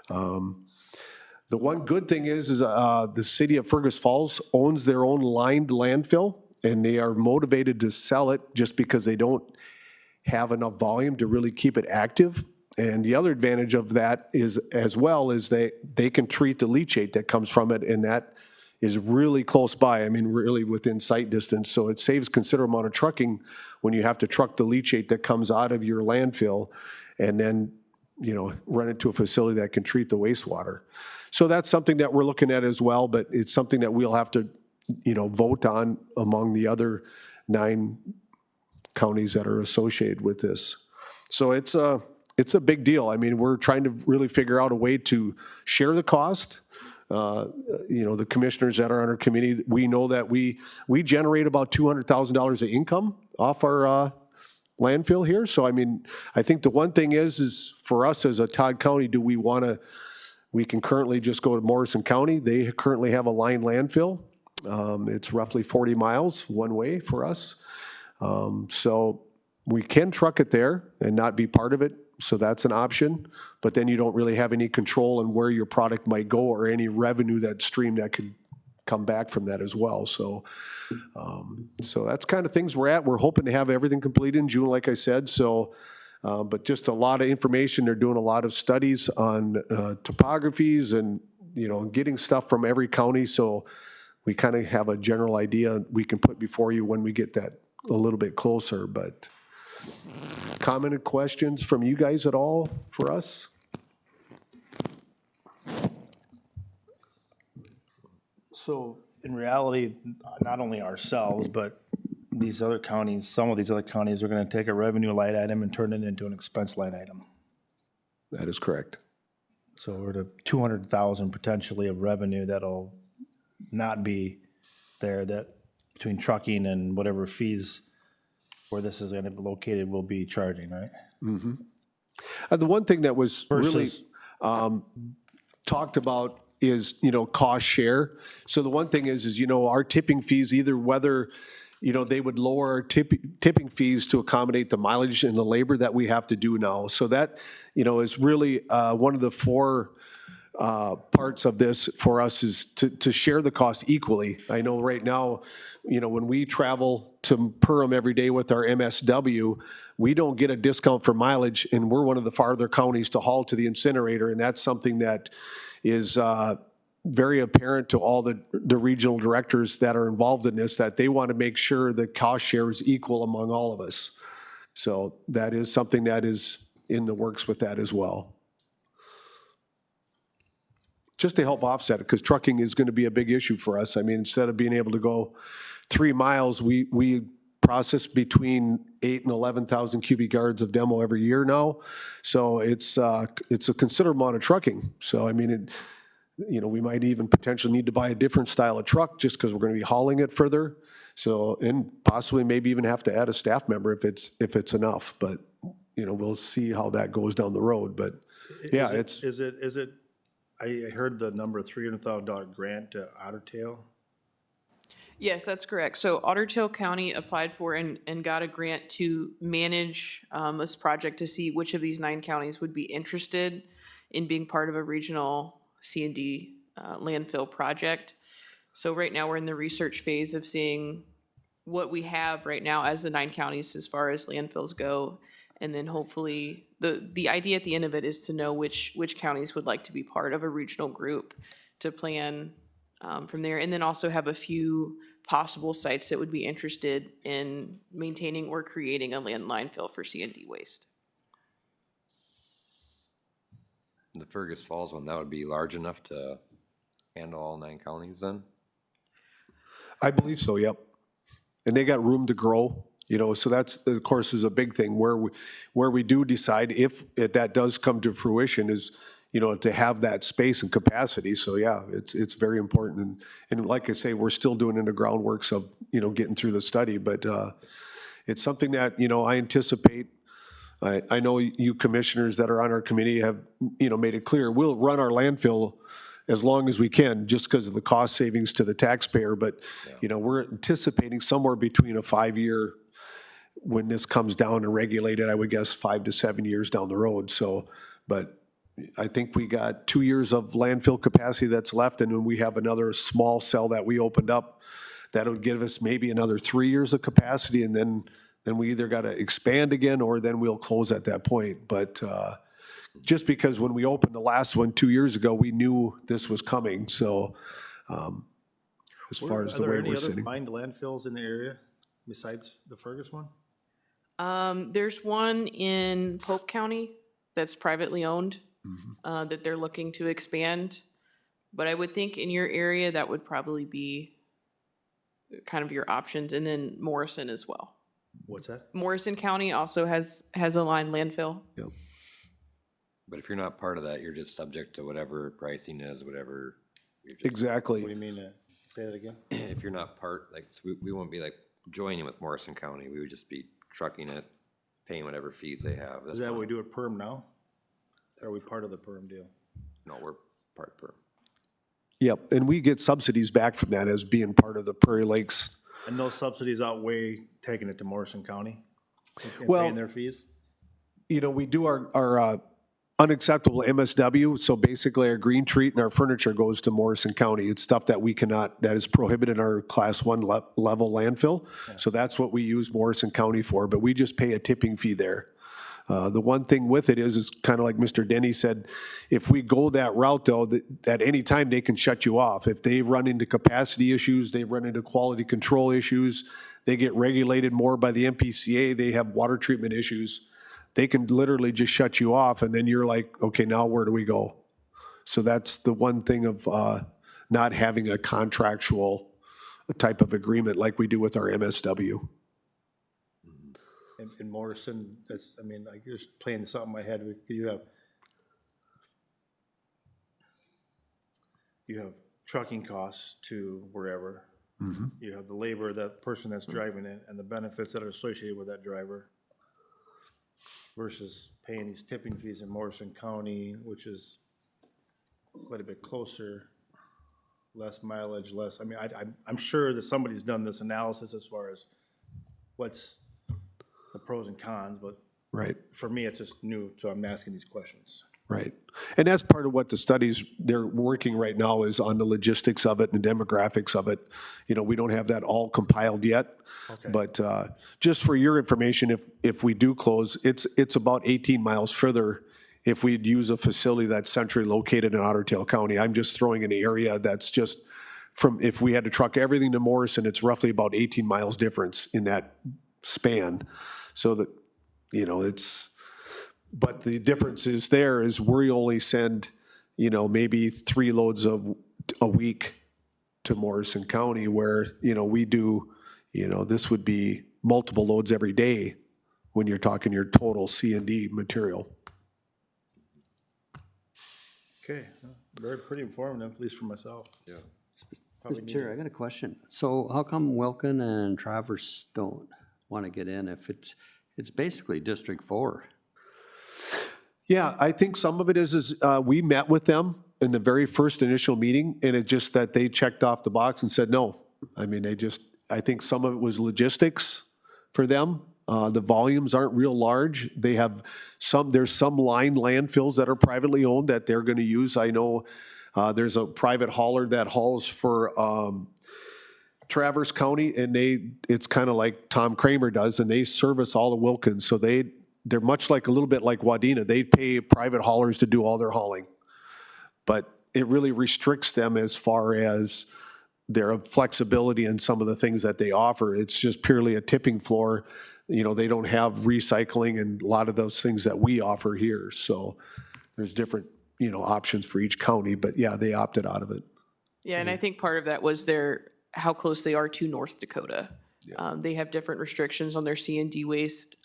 The one good thing is the city of Fergus Falls owns their own lined landfill, and they are motivated to sell it just because they don't have enough volume to really keep it active. And the other advantage of that is, as well, is they can treat the leachate that comes from it, and that is really close by. I mean, really within sight distance. So it saves considerable amount of trucking when you have to truck the leachate that comes out of your landfill and then, run it to a facility that can treat the wastewater. So that's something that we're looking at as well, but it's something that we'll have to, vote on among the other 9 counties that are associated with this. So it's a big deal. I mean, we're trying to really figure out a way to share the cost. the commissioners that are on our committee, we know that we generate about $200,000 of income off our landfill here. So, I mean, I think the one thing is for us as a Todd County, we can currently just go to Morrison County. They currently have a lined landfill. It's roughly 40 miles one way for us. So we can truck it there and not be part of it. So that's an option, but then you don't really have any control on where your product might go or any revenue that stream that could come back from that as well. So, so that's kind of things we're at. We're hoping to have everything completed in June, like I said. So, but just a lot of information. They're doing a lot of studies on topographies and, getting stuff from every county. So we kind of have a general idea we can put before you when we get that a little bit closer, but comment and questions from you guys at all for us? So in reality, not only ourselves, but these other counties, some of these other counties are going to take a revenue line item and turn it into an expense line item. That is correct. So we're to 200,000 potentially of revenue that'll not be there, that between trucking and whatever fees where this is going to be located will be charging, right? The one thing that was really Versus- talked about is, cost share. So the one thing is, our tipping fees, either whether, they would lower our tipping fees to accommodate the mileage and the labor that we have to do now. So that, is really one of the four parts of this for us is to share the cost equally. I know right now, when we travel to Perham every day with our MSW, we don't get a discount for mileage, and we're one of the farther counties to haul to the incinerator, and that's something that is very apparent to all the regional directors that are involved in this, that they want to make sure the cost share is equal among all of us. So that is something that is in the works with that as well. Just to help offset it, because trucking is going to be a big issue for us. I mean, instead of being able to go 3 miles, we process between 8,000 and 11,000 cubic yards of demo every year now. So it's a considerable amount of trucking. So, I mean, we might even potentially need to buy a different style of truck just because we're going to be hauling it further. So, and possibly maybe even have to add a staff member if it's enough. But, we'll see how that goes down the road. But yeah, Is it, I heard the number $300,000 grant to Otter Tail. Yes, that's correct. So Otter Tail County applied for and got a grant to manage this project to see which of these 9 counties would be interested in being part of a regional C&D landfill project. So right now we're in the research phase of seeing what we have right now as the 9 counties as far as landfills go. And then hopefully the idea at the end of it is to know which counties would like to be part of a regional group to plan from there. And then also have a few possible sites that would be interested in maintaining or creating a landfill for C&D waste. The Fergus Falls one, that would be large enough to handle all 9 counties then? I believe so, yep. And they got room to grow, so that's, of course, is a big thing where we do decide if that does come to fruition is, to have that space and capacity. So yeah, it's very important. And like I say, we're still doing in the groundworks of, getting through the study, but it's something that, I anticipate. I know you commissioners that are on our committee have, made it clear, we'll run our landfill as long as we can, just because of the cost savings to the taxpayer. But, we're anticipating somewhere between a 5-year, when this comes down and regulated, I would guess 5 to 7 years down the road. So, but I think we got 2 years of landfill capacity that's left, and then we have another small cell that we opened up that would give us maybe another 3 years of capacity, and then we either got to expand again or then we'll close at that point. But just because when we opened the last one 2 years ago, we knew this was coming. So as far as the way we're sitting. Are there any other mined landfills in the area besides the Fergus one? There's one in Polk County that's privately owned that they're looking to expand. But I would think in your area that would probably be kind of your options, and then Morrison as well. What's that? Morrison County also has a lined landfill. Yep. But if you're not part of that, you're just subject to whatever pricing is, whatever Exactly. What do you mean that? Say that again? If you're not part, like, so we wouldn't be like joining with Morrison County. We would just be trucking it, paying whatever fees they have. Is that what we do at PERM now? Or are we part of the PERM deal? No, we're part of PERM. Yep, and we get subsidies back from that as being part of the Prairie Lakes. And those subsidies outweigh taking it to Morrison County and Well, paying their fees? You know, we do our unacceptable MSW, so basically our green treat and our furniture goes to Morrison County. It's stuff that we cannot, that is prohibited in our Class 1 level landfill. So that's what we use Morrison County for, but we just pay a tipping fee there. The one thing with it is kind of like Mr. Denny said, if we go that route though, that at any time they can shut you off. If they run into capacity issues, they run into quality control issues, they get regulated more by the MPCA, they have water treatment issues, they can literally just shut you off and then you're like, okay, now where do we go? So that's the one thing of not having a contractual type of agreement like we do with our MSW. In Morrison, that's, I mean, like, just playing something in my head, you have trucking costs to wherever. You have the labor of that person that's driving it and the benefits that are associated with that driver versus paying these tipping fees in Morrison County, which is quite a bit closer, less mileage, less, I mean, I'm sure that somebody's done this analysis as far as what's the pros and cons, but Right. for me, it's just new, so I'm asking these questions. Right. And that's part of what the studies they're working right now is on the logistics of it and the demographics of it. You know, we don't have that all compiled yet. Okay. But just for your information, if we do close, it's about 18 miles further if we'd use a facility that's centrally located in Otter Tail County. I'm just throwing an area that's just from, if we had to truck everything to Morrison, it's roughly about 18 miles difference in that span. So that, you know, it's, but the difference is there is we only send, you know, maybe 3 loads of a week to Morrison County where, you know, we do, you know, this would be multiple loads every day when you're talking your total C&D material. Okay, very pretty informative, at least for myself. Yeah. Mr. Chair, I got a question. So how come Wilkin and Traverse don't want to get in if it's basically District 4? Yeah, I think some of it is we met with them in the very first initial meeting, and it just that they checked off the box and said no. I mean, I think some of it was logistics for them. The volumes aren't real large. They have there's some line landfills that are privately owned that they're going to use. I know there's a private hauler that hauls for Traverse County, and it's kind of like Tom Kramer does, and they service all the Wilkins. So they're much like a little bit like Wadena. They pay private haulers to do all their hauling. But it really restricts them as far as their flexibility in some of the things that they offer. It's just purely a tipping floor. You know, they don't have recycling and a lot of those things that we offer here. So there's different, you know, options for each county, but yeah, they opted out of it. Yeah, and I think part of that was how close they are to North Dakota. They have different restrictions on their C&D waste,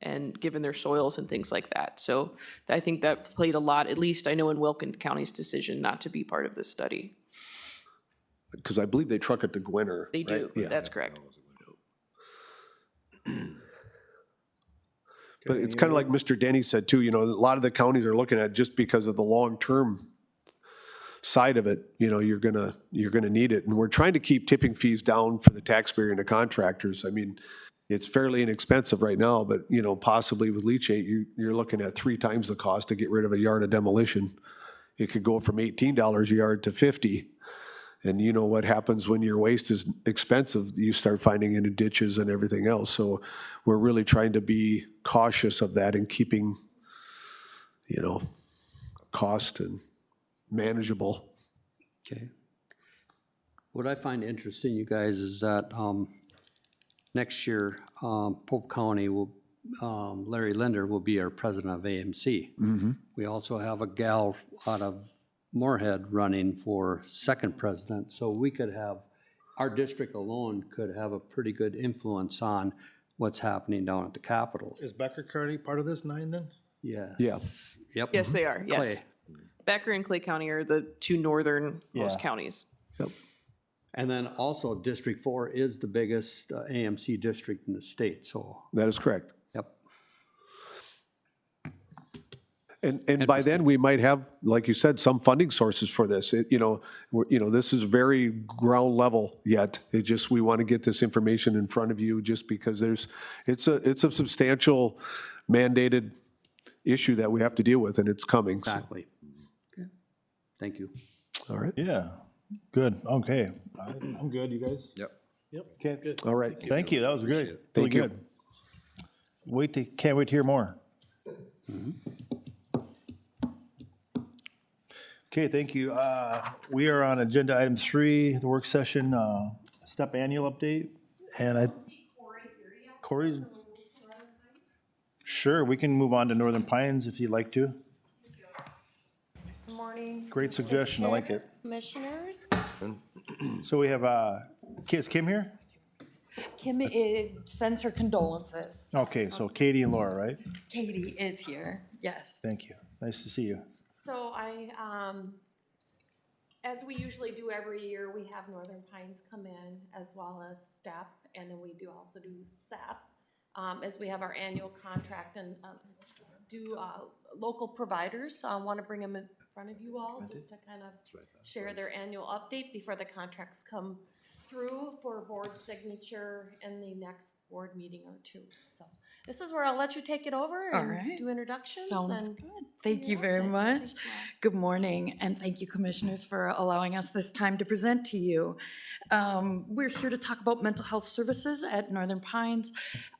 and given their soils and things like that. So I think that played a lot, at least I know in Wilkin County's decision not to be part of this study. Because I believe they truck it to Gwinner. They do, Yeah. that's correct. But it's kind of like Mr. Denny said too, you know, a lot of the counties are looking at just because of the long-term side of it, you know, you're gonna need it. And we're trying to keep tipping fees down for the taxpayer and the contractors. I mean, it's fairly inexpensive right now, but, you know, possibly with leachate, you're looking at 3 times the cost to get rid of a yard of demolition. It could go from $18 a yard to $50. And you know what happens when your waste is expensive, you start finding it in ditches and everything else. So we're really trying to be cautious of that and keeping, you know, cost and manageable. Okay. What I find interesting, you guys, is that next year, Polk County will, Larry Linder will be our president of AMC. We also have a gal out of Moorhead running for second president, so we could have, our district alone could have a pretty good influence on what's happening down at the Capitol. Is Becker County part of this 9 then? Yeah. Yeah. Yep. Yes, they are, yes. Becker and Clay County are the two northernmost Yeah. counties. Yep. And then also District 4 is the biggest AMC district in the state, so, That is correct. yep. And by then, we might have, like you said, some funding sources for this. This is very ground level yet. It just, we want to get this information in front of you just because it's a substantial mandated issue that we have to deal with, and it's coming. so. Exactly. Okay. Thank you. All right. Yeah, good, okay. I'm good, you guys? Yep. Okay, good. All right. Thank you, that was great. Really Thank you. good. Can't wait to hear more. Okay, thank you. We are on agenda item 3, the work session, STEP annual update. And Corey's, sure, we can move on to Northern Pines if you'd like to. Good morning. Great suggestion, I like it. Commissioners. So we have, is Kim here? Kim sends her condolences. Okay, so Katie and Laura, right? Katie is here, yes. Thank you. Nice to see you. So as we usually do every year, we have Northern Pines come in as well as STEP, and then we do also do SEP, as we have our annual contract and local providers. I want to bring them in front of you all just to kind of share their annual update before the contracts come through for board signature in the next board meeting or two. So this is where I'll let you take it over and do introductions. Sounds and good. Thank you very much. Thanks, Laura. Good morning, and thank you, Commissioners, for allowing us this time to present to you. We're here to talk about mental health services at Northern Pines.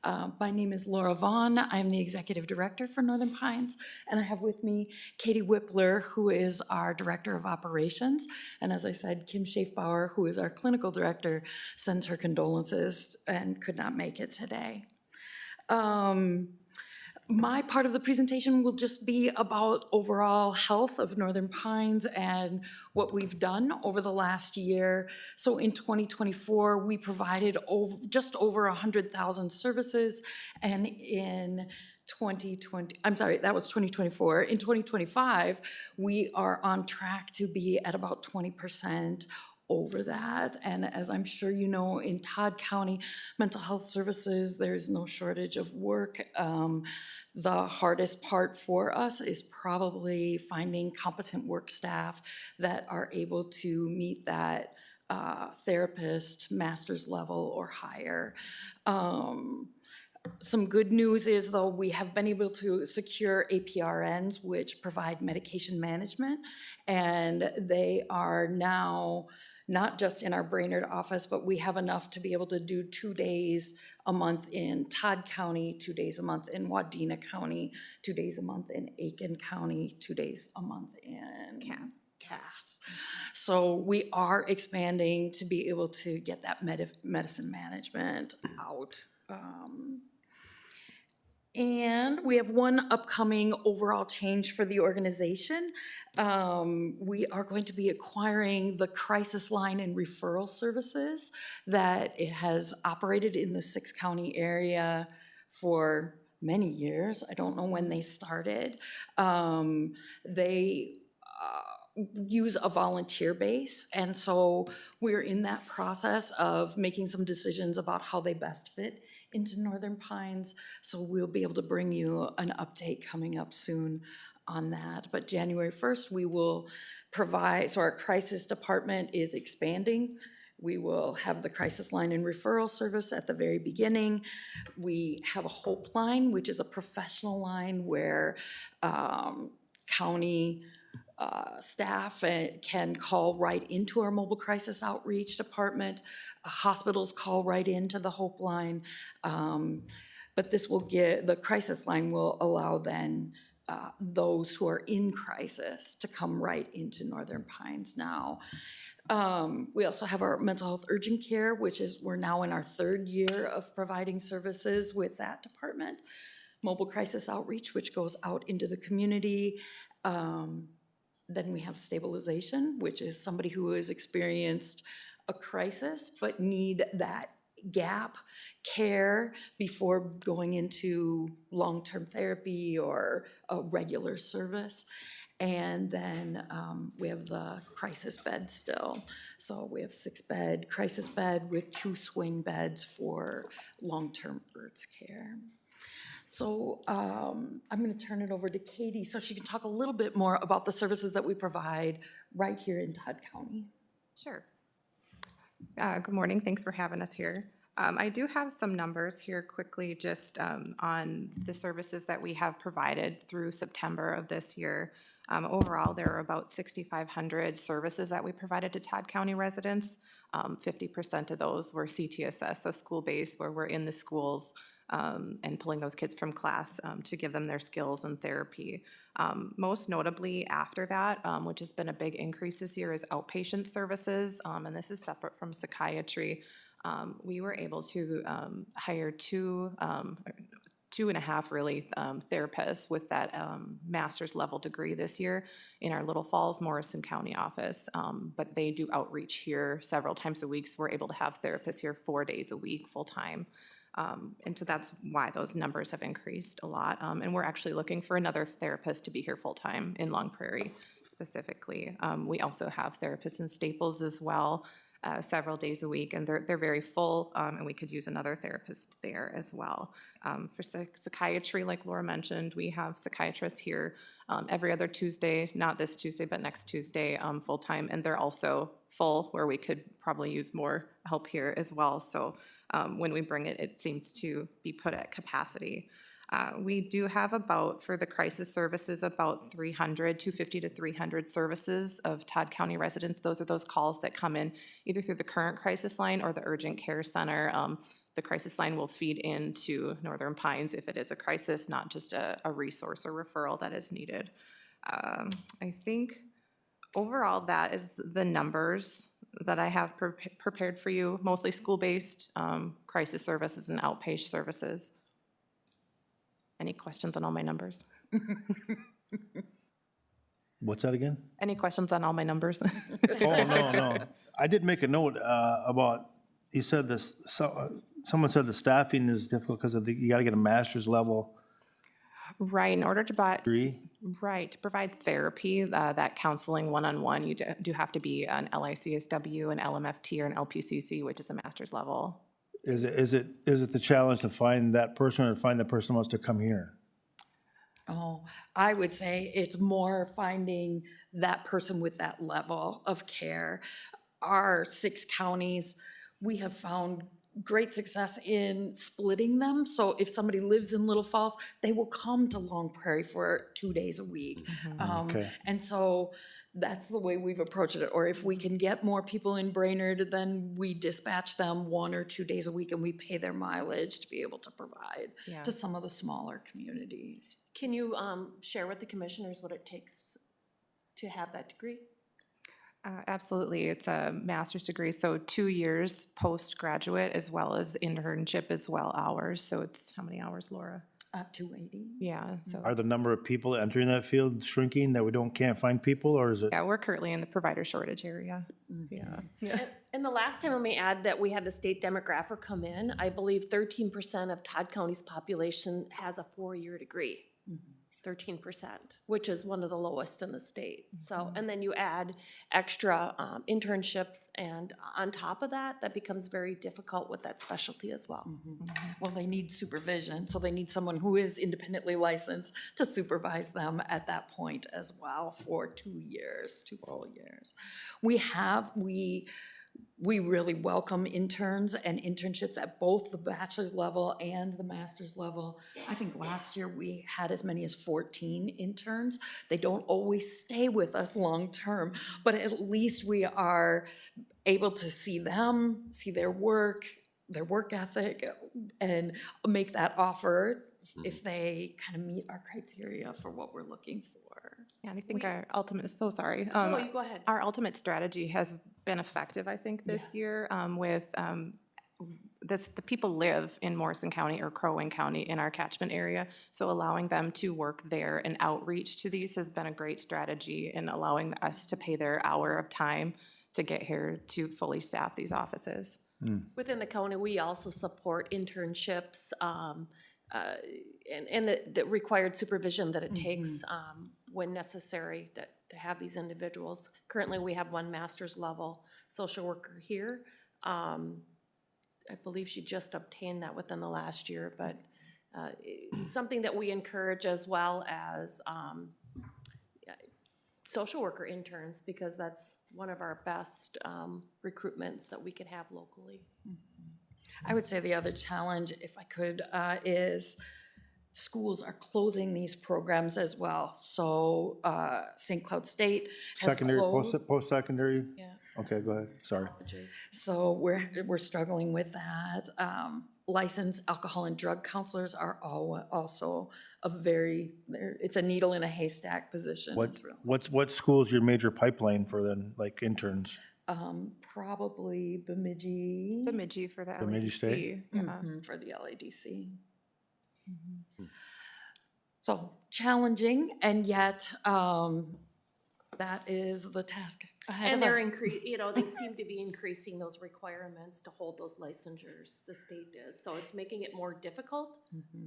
My name is Laura Vaughn. I'm the Executive Director for Northern Pines, and I have with me Katie Whippler, who is our Director of Operations. And as I said, Kim Schaefbauer, who is our Clinical Director, sends her condolences and could not make it today. My part of the presentation will just be about overall health of Northern Pines and what we've done over the last year. So in 2024, we provided just over 100,000 services, and in 2020, I'm sorry, that was 2024. In 2025, we are on track to be at about 20% over that. And as I'm sure you know, in Todd County mental health services, there's no shortage of work. The hardest part for us is probably finding competent work staff that are able to meet that therapist master's level or higher. Some good news is, though, we have been able to secure APRNs, which provide medication management, and they are now not just in our Brainerd office, but we have enough to be able to do 2 days a month in Todd County, 2 days a month in Wadena County, 2 days a month in Aiken County, 2 days a month in Cass. So we are expanding to be able to get that medicine management out. And we have one upcoming overall change for the organization. We are going to be acquiring the crisis line and referral services that it has operated in the 6-county area for many years. I don't know when they started. They use a volunteer base, and so we're in that process of making some decisions about how they best fit into Northern Pines, so we'll be able to bring you an update coming up soon on that. But January 1st, we will provide, so our crisis department is expanding. We will have the crisis line and referral service at the very beginning. We have a hope line, which is a professional line where county staff can call right into our mobile crisis outreach department. Hospitals call right into the Hope line. But this will the crisis line will allow then those who are in crisis to come right into Northern Pines now. We also have our mental health urgent care, which is, we're now in our 3rd year of providing services with that department. Mobile crisis outreach, which goes out into the community. Then we have stabilization, which is somebody who has experienced a crisis but need that gap care before going into long-term therapy or a regular service. And then we have the crisis bed still. So we have 6-bed crisis bed with 2 swing beds for long-term IRTS care. So I'm going to turn it over to Katie so she can talk a little bit more about the services that we provide right here in Todd County. Sure. Good morning. Thanks for having us here. I do have some numbers here quickly just on the services that we have provided through September of this year. Overall, there are about 6,500 services that we provided to Todd County residents. 50% of those were CTSS, so school-based, where we're in the schools and pulling those kids from class to give them their skills and therapy. Most notably after that, which has been a big increase this year, is outpatient services, and this is separate from psychiatry. We were able to hire 2.5 really therapists with that master's level degree this year in our Little Falls, Morrison County office. But they do outreach here several times a week, so we're able to have therapists here 4 days a week, full-time. And so that's why those numbers have increased a lot. And we're actually looking for another therapist to be here full-time in Long Prairie specifically. We also have therapists in Staples as well, several days a week, and they're very full, and we could use another therapist there as well. For psychiatry, like Laura mentioned, we have psychiatrists here every other Tuesday, not this Tuesday, but next Tuesday, full-time, and they're also full, where we could probably use more help here as well. So when we bring it, it seems to be put at capacity. We do have about, for the crisis services, about 250 to 300 services of Todd County residents. Those are those calls that come in either through the current crisis line or the urgent care center. The crisis line will feed into Northern Pines if it is a crisis, not just a resource or referral that is needed. I think overall that is the numbers that I have prepared for you, mostly school-based crisis services and outpatient services. Any questions on all my numbers? What's that again? Any questions on all my numbers? Oh, no. I did make a note about, you said this, someone said the staffing is difficult because you got to get a master's level. Right, in order to degree. Right, to provide therapy, that counseling one-on-one, you do have to be an LICSW, an LMFT, or an LPCC, which is a master's level. Is it the challenge to find that person, or find the person who wants to come here? Oh, I would say it's more finding that person with that level of care. Our 6 counties, we have found great success in splitting them. So if somebody lives in Little Falls, they will come to Long Prairie for 2 days a week. Okay. And so that's the way we've approached it. Or if we can get more people in Brainerd, then we dispatch them 1 or 2 days a week and we pay their mileage to be able to provide to some of the smaller communities. Can you share with the commissioners what it takes to have that degree? Absolutely, it's a master's degree, so 2 years postgraduate as well as internship as well hours. So it's how many hours, Laura? 280. Yeah. So Are the number of people entering that field shrinking that we can't find people, or is it? yeah, we're currently in the provider shortage area. Yeah. And the last time, I may add, that we had the state demographic come in, I believe 13% of Todd County's population has a 4-year degree. 13%, which is one of the lowest in the state. So, and then you add extra internships, and on top of that, that becomes very difficult with that specialty as well. Well, they need supervision, so they need someone who is independently licensed to supervise them at that point as well for 2 years, 2 full years. We really welcome interns and internships at both the bachelor's level and the master's level. I think last year we had as many as 14 interns. They don't always stay with us long-term, but at least we are able to see them, see their work ethic, and make that offer if they kind of meet our criteria for what we're looking for. Yeah, and I think our ultimate, so sorry. No, you go ahead. Our ultimate strategy has been effective, I think, this year with the people live in Morrison County or Crow Wing County in our catchment area. So allowing them to work there and outreach to these has been a great strategy in allowing us to pay their hour of time to get here to fully staff these offices. Within the county, we also support internships and the required supervision that it takes when necessary to have these individuals. Currently, we have one master's level social worker here. I believe she just obtained that within the last year, but it's something that we encourage as well as social worker interns, because that's one of our best recruitments that we could have locally. I would say the other challenge, if I could, is schools are closing these programs as well. So St. Cloud State has Secondary, closed. post-secondary? Yeah. Okay, go ahead, sorry. So we're struggling with that. Licensed alcohol and drug counselors are also it's a needle in a haystack position. What school is your major pipeline for then, like interns? Probably Bemidji. Bemidji for the Bemidji State? LADC. Yeah. For the LADC. So challenging, and yet that is the task ahead And of they're us. they seem to be increasing those requirements to hold those licensures, the state is. So it's making it more difficult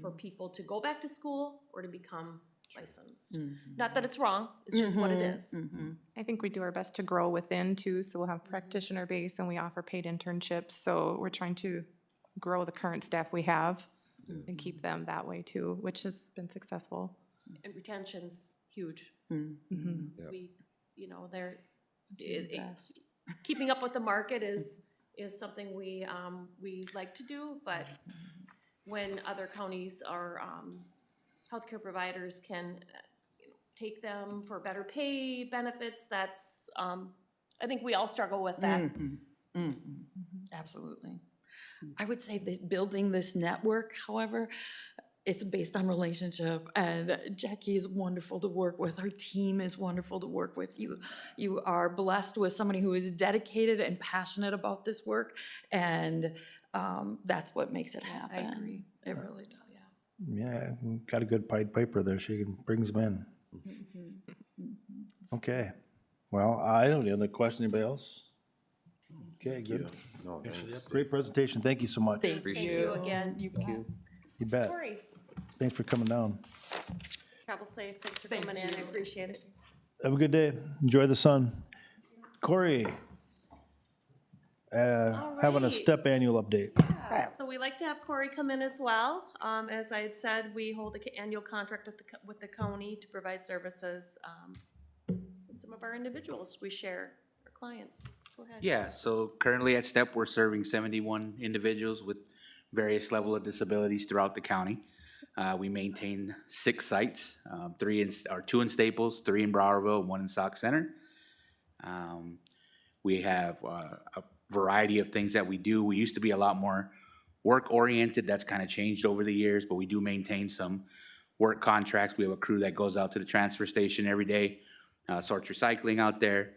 for people to go back to school or to become licensed. Not that it's wrong, it's just what it is. I think we do our best to grow within too, so we'll have practitioner base and we offer paid internships. So we're trying to grow the current staff we have and keep them that way too, which has been successful. And retention's huge. We, keeping up with the market is something we like to do, but when other counties or healthcare providers can take them for better pay benefits, that's I think we all struggle with that. Absolutely. I would say building this network, however, it's based on relationship, and Jackie is wonderful to work with. Her team is wonderful to work with. You are blessed with somebody who is dedicated and passionate about this work, and that's what makes it happen. I agree. It really does. Yeah, got a good Pied Piper there, she brings them in. Okay, well, I don't have any other question, anybody else? Okay, good. No, thanks. Great presentation, thank you so much. Thank Thank you again. You bet. Corey, Thanks for coming down. travel safe. Thanks for coming in. I appreciate it. Have a good day, enjoy the sun. Corey, having a right. STEP annual update. So we like to have Corey come in as well. As I had said, we hold an annual contract with the county to provide services. With some of our individuals we share, our clients. Go ahead. Yeah, so currently at STEP, we're serving 71 individuals with various level of disabilities throughout the county. We maintain 6 sites, 2 in Staples, 3 in Browerville, and 1 in Sauk Center. We have a variety of things that we do. We used to be a lot more work-oriented. That's kind of changed over the years, but we do maintain some work contracts. We have a crew that goes out to the transfer station every day, sorts recycling out there.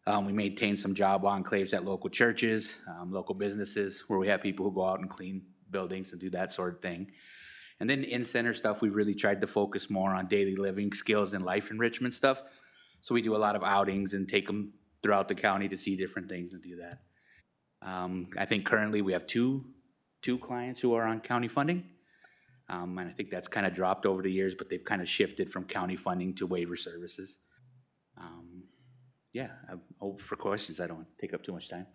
We maintain some job enclaves at local churches, local businesses, where we have people who go out and clean buildings and do that sort of thing. And then in-center stuff, we've really tried to focus more on daily living skills and life enrichment stuff. So we do a lot of outings and take them throughout the county to see different things and do that. I think currently we have two clients who are on county funding. And I think that's kind of dropped over the years, but they've kind of shifted from county funding to waiver services. Yeah, I'm open for questions. I don't want to take up too much time.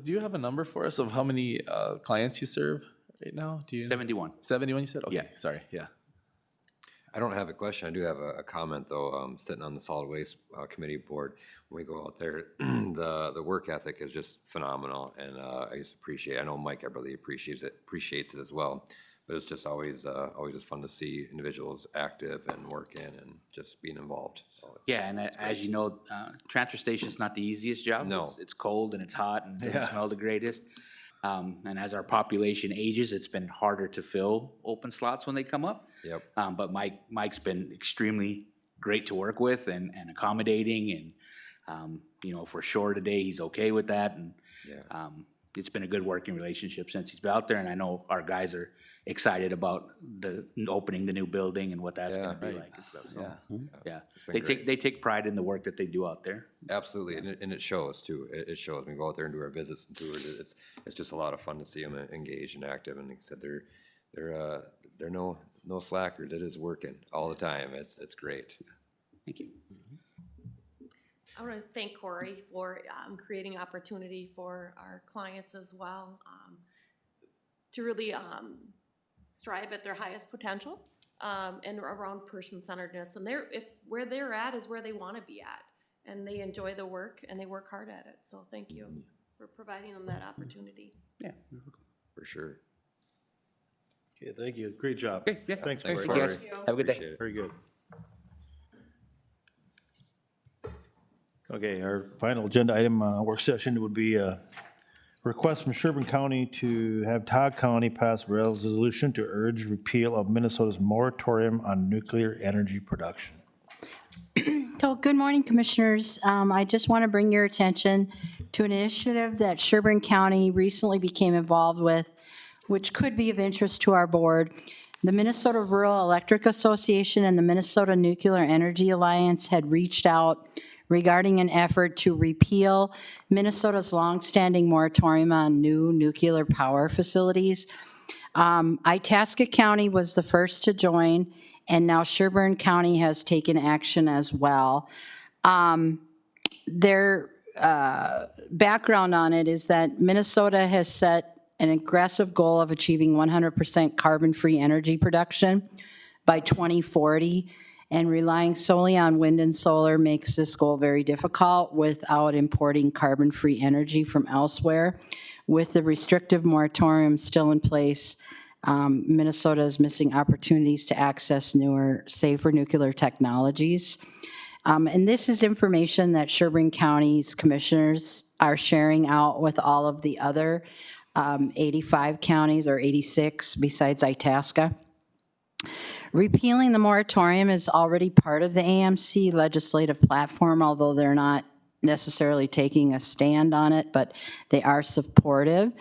Do you have a number for us of how many clients you serve right now? Do you? 71. 71 you said? Okay, Yeah. sorry, yeah. I don't have a question. I do have a comment, though. Sitting on the solid waste committee board, when we go out there, the work ethic is just phenomenal, and I just appreciate. I know Mike, I really appreciates it as well. But it's just always just fun to see individuals active and working and just being involved. So Yeah, and as you know, transfer station's not the easiest job. No. It's cold and it's hot and doesn't Yeah. smell the greatest. And as our population ages, it's been harder to fill open slots when they come up. Yep. But Mike's been extremely great to work with and accommodating, and if we're short a day, he's okay with that. And Yeah. It's been a good working relationship since he's been out there, and I know our guys are excited about opening the new building and what that's Yeah, gonna be right. like and stuff. So, Yeah. It's been they great. they take pride in the work that they do out there. Absolutely, and it shows too. It shows. We go out there and do our visits and tours. It's just a lot of fun to see them engaged and active. And like I said, they're no no slackers. It is working all the time. It's great. Thank you. I want to thank Corey for creating opportunity for our clients as well to really strive at their highest potential and around person-centeredness. And where they're at is where they want to be at. And they enjoy the work and they work hard at it. So thank you for providing them that opportunity. Yeah. For sure. Okay, thank you. Great job. Okay, yeah. Thanks, Thanks, Corey. guys. Have a good day. Appreciate it. Very good. Okay, our final agenda item, work session would be a request from Sherburne County to have Todd County pass a resolution to urge repeal of Minnesota's moratorium on nuclear energy production. So, good morning, Commissioners. I just want to bring your attention to an initiative that Sherburne County recently became involved with, which could be of interest to our board. The Minnesota Rural Electric Association and the Minnesota Nuclear Energy Alliance had reached out regarding an effort to repeal Minnesota's longstanding moratorium on new nuclear power facilities. Itasca County was the first to join, and now Sherburne County has taken action as well. Their background on it is that Minnesota has set an aggressive goal of achieving 100% carbon-free energy production by 2040, and relying solely on wind and solar makes this goal very difficult without importing carbon-free energy from elsewhere. With the restrictive moratorium still in place, Minnesota is missing opportunities to access newer, safer nuclear technologies. And this is information that Sherburne County's commissioners are sharing out with all of the other 85 counties, or 86 besides Itasca. Repealing the moratorium is already part of the AMC legislative platform, although they're not necessarily taking a stand on it, but they are supportive.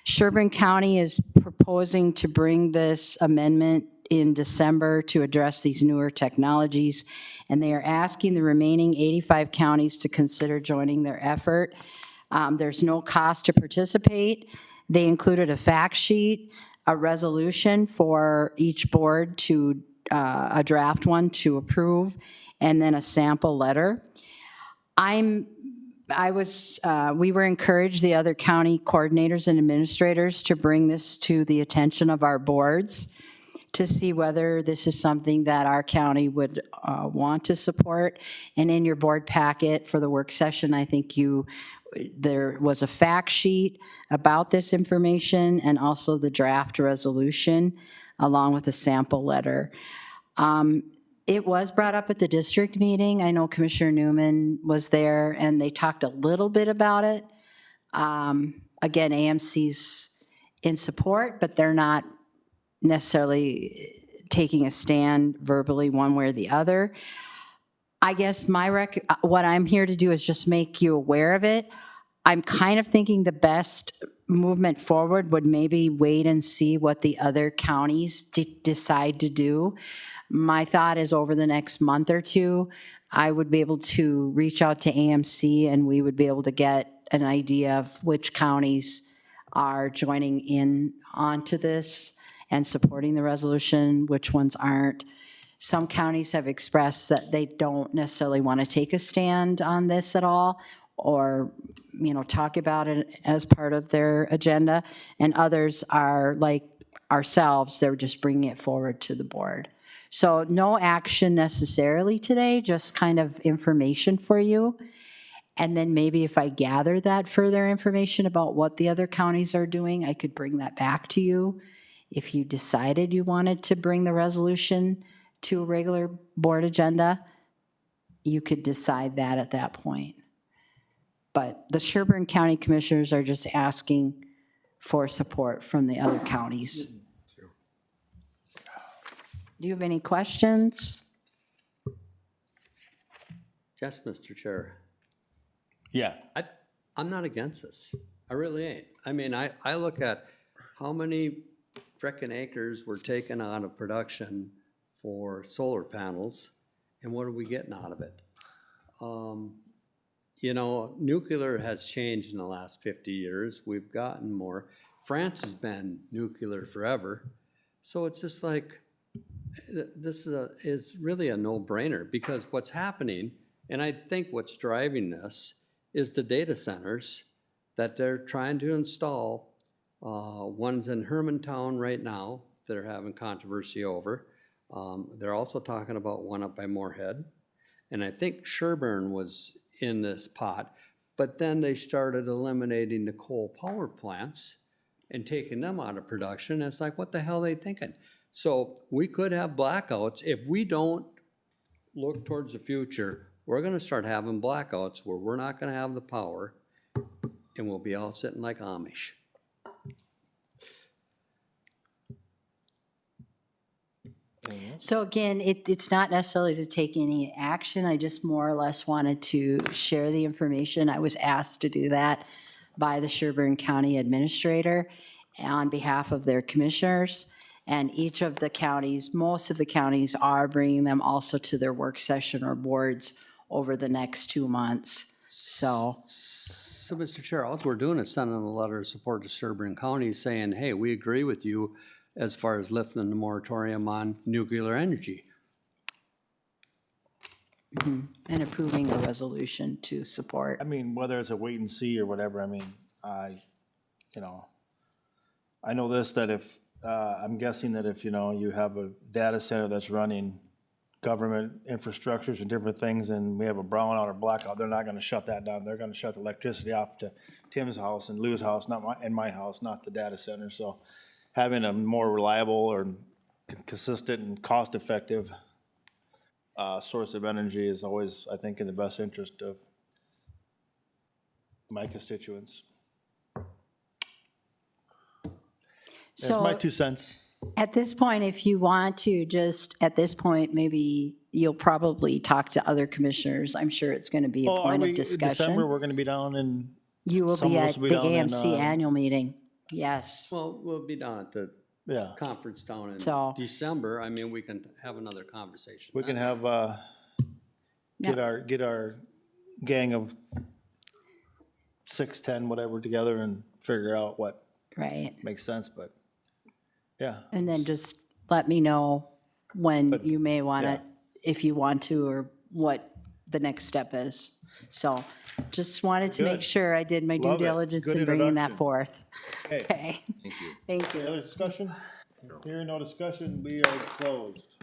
Sherburne County is proposing to bring this amendment in December to address these newer technologies, and they are asking the remaining 85 counties to consider joining their effort. There's no cost to participate. They included a fact sheet, a resolution for each board to, a draft one to approve, and then a sample letter. We were encouraged, the other county coordinators and administrators, to bring this to the attention of our boards to see whether this is something that our county would want to support. And in your board packet for the work session, I think there was a fact sheet about this information and also the draft resolution along with a sample letter. It was brought up at the district meeting. I know Commissioner Newman was there and they talked a little bit about it. Again, AMC's in support, but they're not necessarily taking a stand verbally one way or the other. I guess what I'm here to do is just make you aware of it. I'm kind of thinking the best movement forward would maybe wait and see what the other counties decide to do. My thought is over the next month or two, I would be able to reach out to AMC and we would be able to get an idea of which counties are joining in onto this and supporting the resolution, which ones aren't. Some counties have expressed that they don't necessarily want to take a stand on this at all, or talk about it as part of their agenda, and others are like ourselves, they're just bringing it forward to the board. So no action necessarily today, just kind of information for you. And then maybe if I gather that further information about what the other counties are doing, I could bring that back to you. If you decided you wanted to bring the resolution to a regular board agenda, you could decide that at that point. But the Sherburne County Commissioners are just asking for support from the other counties. Do you have any questions? Yes, Mr. Chair. Yeah. I'm not against this. I really ain't. I mean, I look at how many frickin' acres were taken out of production for solar panels, and what are we getting out of it? Nuclear has changed in the last 50 years. We've gotten more. France has been nuclear forever. So it's just like, this is really a no-brainer, because what's happening, and I think what's driving this, is the data centers that they're trying to install. One's in Hermantown right now that are having controversy over. They're also talking about one up by Moorhead. And I think Sherburne was in this pot, but then they started eliminating the coal power plants and taking them out of production. It's like, what the hell are they thinking? So we could have blackouts. If we don't look towards the future, we're gonna start having blackouts where we're not gonna have the power, and we'll be all sitting like Amish. So again, it's not necessarily to take any action. I just more or less wanted to share the information. I was asked to do that by the Sherburne County Administrator on behalf of their commissioners. And each of the counties, most of the counties are bringing them also to their work session or boards over the next 2 months. So Mr. Chair, all we're doing is sending a letter of support to Sherburne County saying, hey, we agree with you as far as lifting the moratorium on nuclear energy. and approving a resolution to support. I mean, whether it's a wait and see or whatever, I mean, I know this, that if, I'm guessing that if, you have a data center that's running government infrastructures and different things, and we have a brownout or blackout, they're not gonna shut that down. They're gonna shut the electricity off to Tim's house and Lou's house, and my house, not the data center. So having a more reliable or consistent and cost-effective source of energy is always, I think, in the best interest of my constituents. That's my 2 cents. At this point, if you want to just, at this point, maybe you'll probably talk to other commissioners. I'm sure it's going to be a point of discussion. December, we're going to be down in. You will some be of us at the will be down in, AMC annual meeting, yes. Well, we'll be down at the Yeah. conference down in So- December. I mean, we can have another conversation. We can then. have, get our gang of 6, 10, whatever together and figure out what Right. makes sense, but, yeah. And then just let me know when you may want to, yeah. if you want to, or what the next step is. So just wanted to make Good. sure I did my due Love it. diligence Good in bringing that introduction. forth. Okay. Okay, Thank you. thank Any you. other discussion? Hearing no discussion, we are closed.